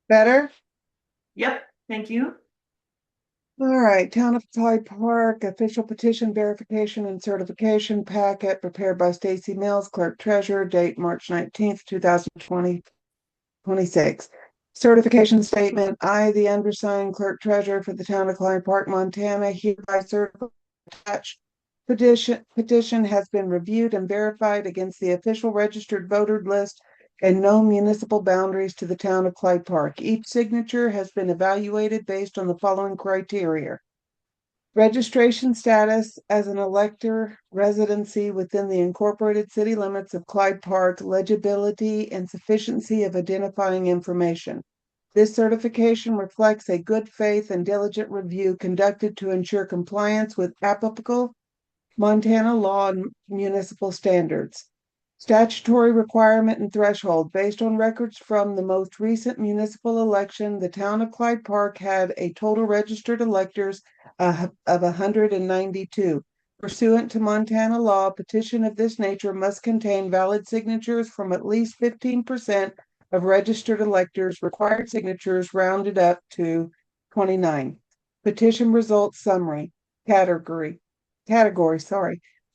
Better? Yep, thank you. All right, Town of Clyde Park, official petition verification and certification packet prepared by Stacy Mills, Clerk Treasurer, date March 19th, 2026. Certification statement, I, the undersigned Clerk Treasurer for the Town of Clyde Park, Montana, hereby certify attached petition has been reviewed and verified against the official registered voter list and no municipal boundaries to the town of Clyde Park. Each signature has been evaluated based on the following criteria. Registration status as an elector, residency within the incorporated city limits of Clyde Park, legibility and sufficiency of identifying information. This certification reflects a good faith and diligent review conducted to ensure compliance with applicable Montana law and municipal standards. Statutory requirement and threshold. Based on records from the most recent municipal election, the town of Clyde Park had a total registered electors of 192. Pursuant to Montana law, a petition of this nature must contain valid signatures from at least 15% of registered electors, required signatures rounded up to 29. Petition results summary. Category,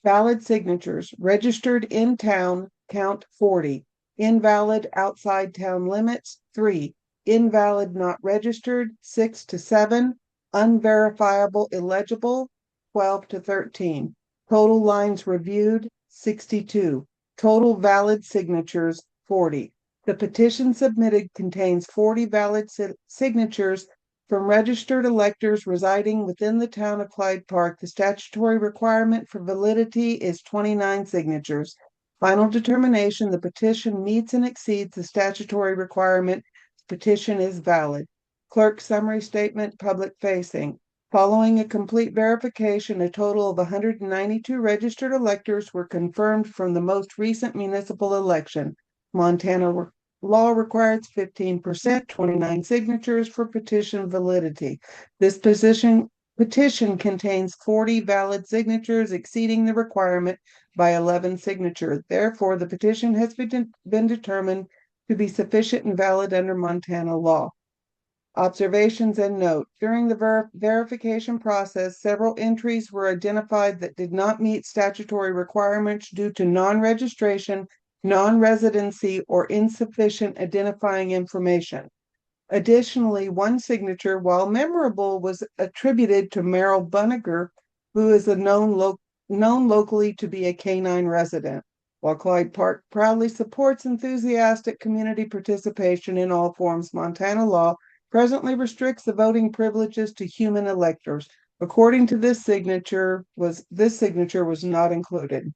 valid signatures, registered in town, count 40. Invalid outside town limits, 3. Invalid not registered, 6 to 7. Unverifiable illegible, 12 to 13. Total lines reviewed, 62. Total valid signatures, 40. The petition submitted contains 40 valid signatures from registered electors residing within the town of Clyde Park. The statutory requirement for validity is 29 signatures. Final determination, the petition meets and exceeds the statutory requirement. Petition is valid. Clerk summary statement, public facing. Following a complete verification, a total of 192 registered electors were confirmed from the most recent municipal election. Montana law requires 15%, 29 signatures for petition validity. This petition contains 40 valid signatures, exceeding the requirement by 11 signatures. Therefore, the petition has been determined to be sufficient and valid under Montana law. Observations and note. During the verification process, several entries were identified that did not meet statutory requirements due to non-registration, non-residency, or insufficient identifying information. Additionally, one signature, while memorable, was attributed to Merrill Bunniger, who is known locally to be a canine resident. While Clyde Park proudly supports enthusiastic community participation in all forms, Montana law presently restricts the voting privileges to human electors. According to this signature was not included.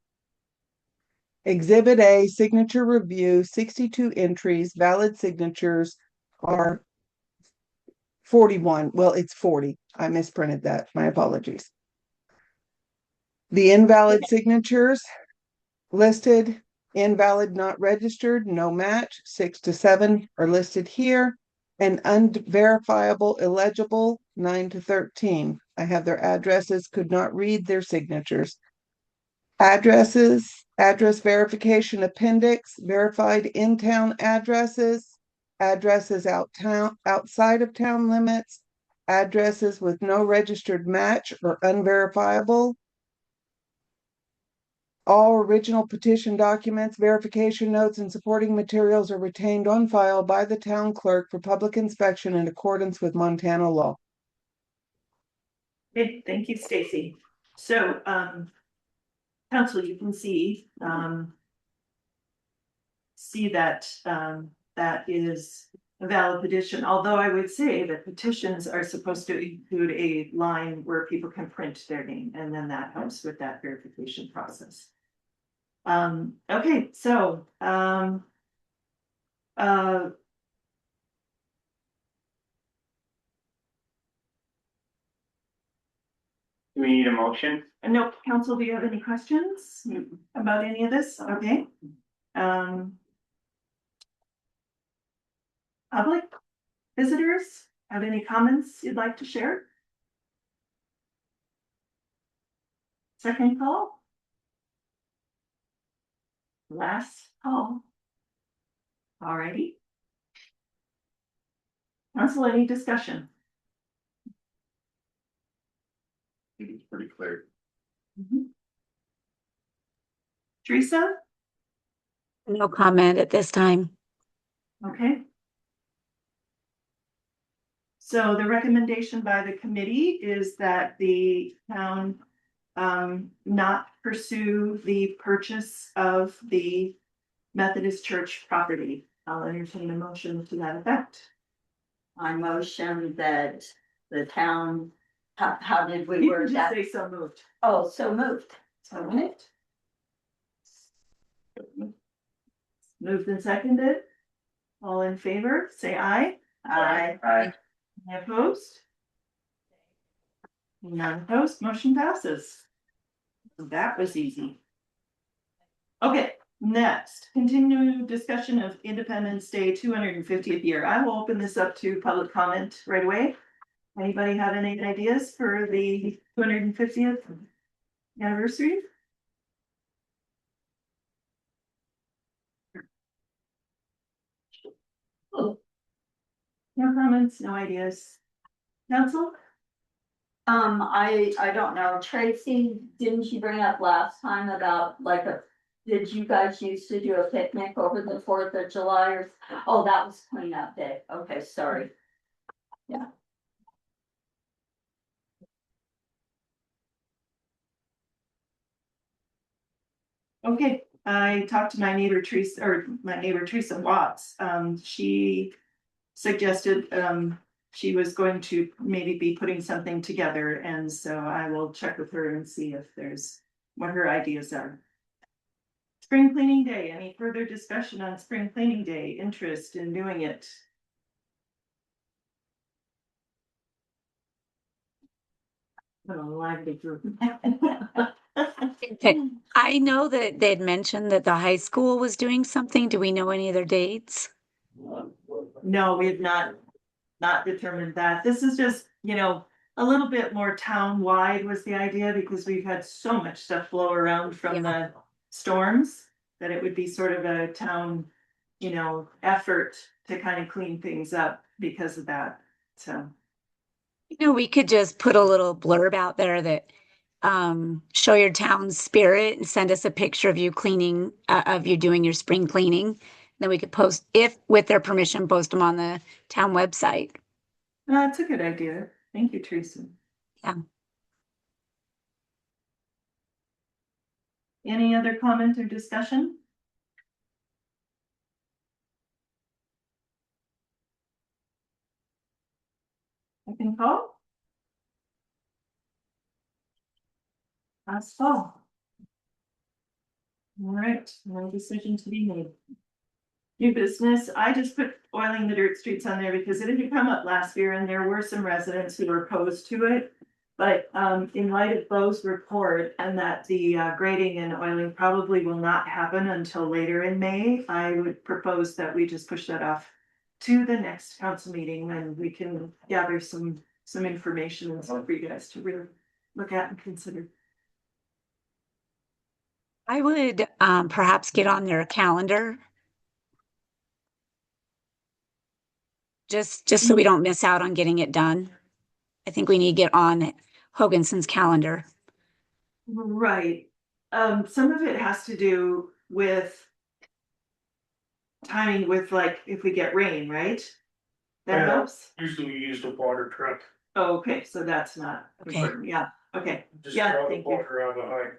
Exhibit A, signature review, 62 entries, valid signatures are 41. Well, it's 40. I misprinted that. My apologies. The invalid signatures listed, invalid not registered, no match, 6 to 7 are listed here, and unverifiable illegible, 9 to 13. I have their addresses, could not read their signatures. Addresses, address verification appendix, verified in-town addresses, addresses outside of town limits, addresses with no registered match or unverifiable. All original petition documents, verification notes, and supporting materials are retained on file by the town clerk for public inspection in accordance with Montana law. Okay, thank you, Stacy. So, council, you can see that that is a valid petition, although I would say that petitions are supposed to include a line where people can print their name, and then that helps with that verification process. Okay, so Do we need a motion? no, council, do you have any questions about any of this? Okay. Public visitors, have any comments you'd like to share? Second call? Last call? Alrighty. Council, any discussion? I think it's pretty clear. Teresa? No comment at this time. Okay. So the recommendation by the committee is that the town not pursue the purchase of the Methodist Church property. I'll entertain a motion to that effect. I motion that the town, how did we You word can that? just say so moved. Oh, so moved. So moved. Moved and seconded. All in favor, say aye. Aye. Aye. Any opposed? None opposed, motion passes. That was easy. Okay, next, continue discussion of Independence Day 250th year. I will open this up to public comment right away. Anybody have any ideas for the 250th anniversary? No comments, no ideas. Council? I don't know, Tracy, didn't you bring up last time about like did you guys used to do a picnic over the 4th of July or, oh, that was cleanup day, okay, sorry. Yeah. Okay, I talked to my neighbor Teresa Watts. She suggested she was going to maybe be putting something together, and so I will check with her and see if there's what her ideas are. Spring cleaning day, any further discussion on spring cleaning day, interest in doing it? What a lively group. Okay. I know that they had mentioned that the high school was doing something. Do we know any of their dates? No, we have not determined that. This is just, a little bit more town-wide was the idea, because we've had so much stuff blow around from the storms, that it would be sort of a town, effort to kind of clean things up because of that, so. We could just put a little blurb out there that show your town's spirit and send us a picture of you cleaning, of you doing your spring cleaning. Then we could post, if with their permission, post them on the town website. That's a good idea. Thank you, Teresa. Yeah. Any other comment or discussion? Second call? Last call. All right, no decision to be made. New business, I just put oiling the dirt streets on there because it had come up last year and there were some residents who were opposed to it. But in light of Bo's report and that the grading and oiling probably will not happen until later in May, I would propose that we just push that off to the next council meeting when we can gather some information and stuff for you guys to really look at and consider. I would perhaps get on their calendar. Just so we don't miss out on getting it done. I think we need to get on Hoganson's calendar. Right. Some of it has to do with timing with like if we get rain, right? That Yeah. helps. Usually we use the water truck, Oh, okay, so that's not Okay. important. Yeah, okay, just Yeah, draw the thank you. water out of the height.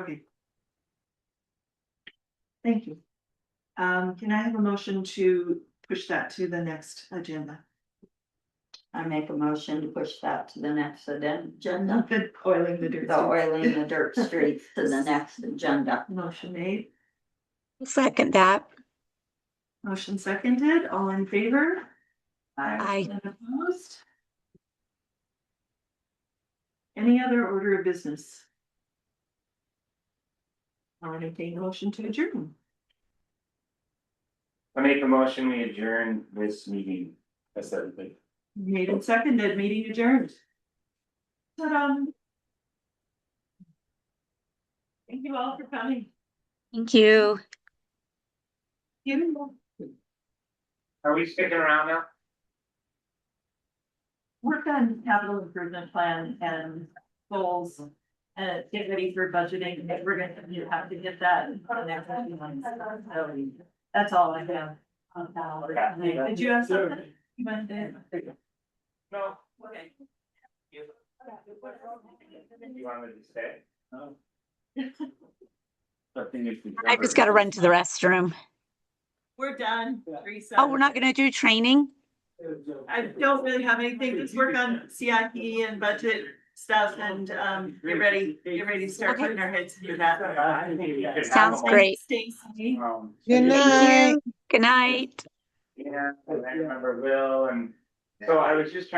okay. Thank you. Can I have a motion to push that to the next agenda? I make a motion to push that to the next agenda. The oiling the dirt. The oiling the dirt streets to the next agenda. Motion made, Second that. motion seconded, all in favor? Aye. And opposed? Any other order of business? I'll entertain a motion to adjourn. I make a motion, we adjourn this meeting. That's everything. Made and seconded, meeting adjourned. Ta-da. Thank you all for coming. Thank you. Are we sticking around now? Work on capital improvement plan and goals. Get ready for budgeting, we're gonna have to get that in the next few months. So, that's all I have. Did you have something? You went there? No. Okay. You want me to stay? No. I just got to run to the restroom. We're done. Oh, we're not going to do training? I don't really have anything, just work on CIP and budget stuff and get ready to start putting our heads into that. Sounds great. Stacy. Good night. Thank you. Good night. Yeah, I remember Will, and so I was just trying.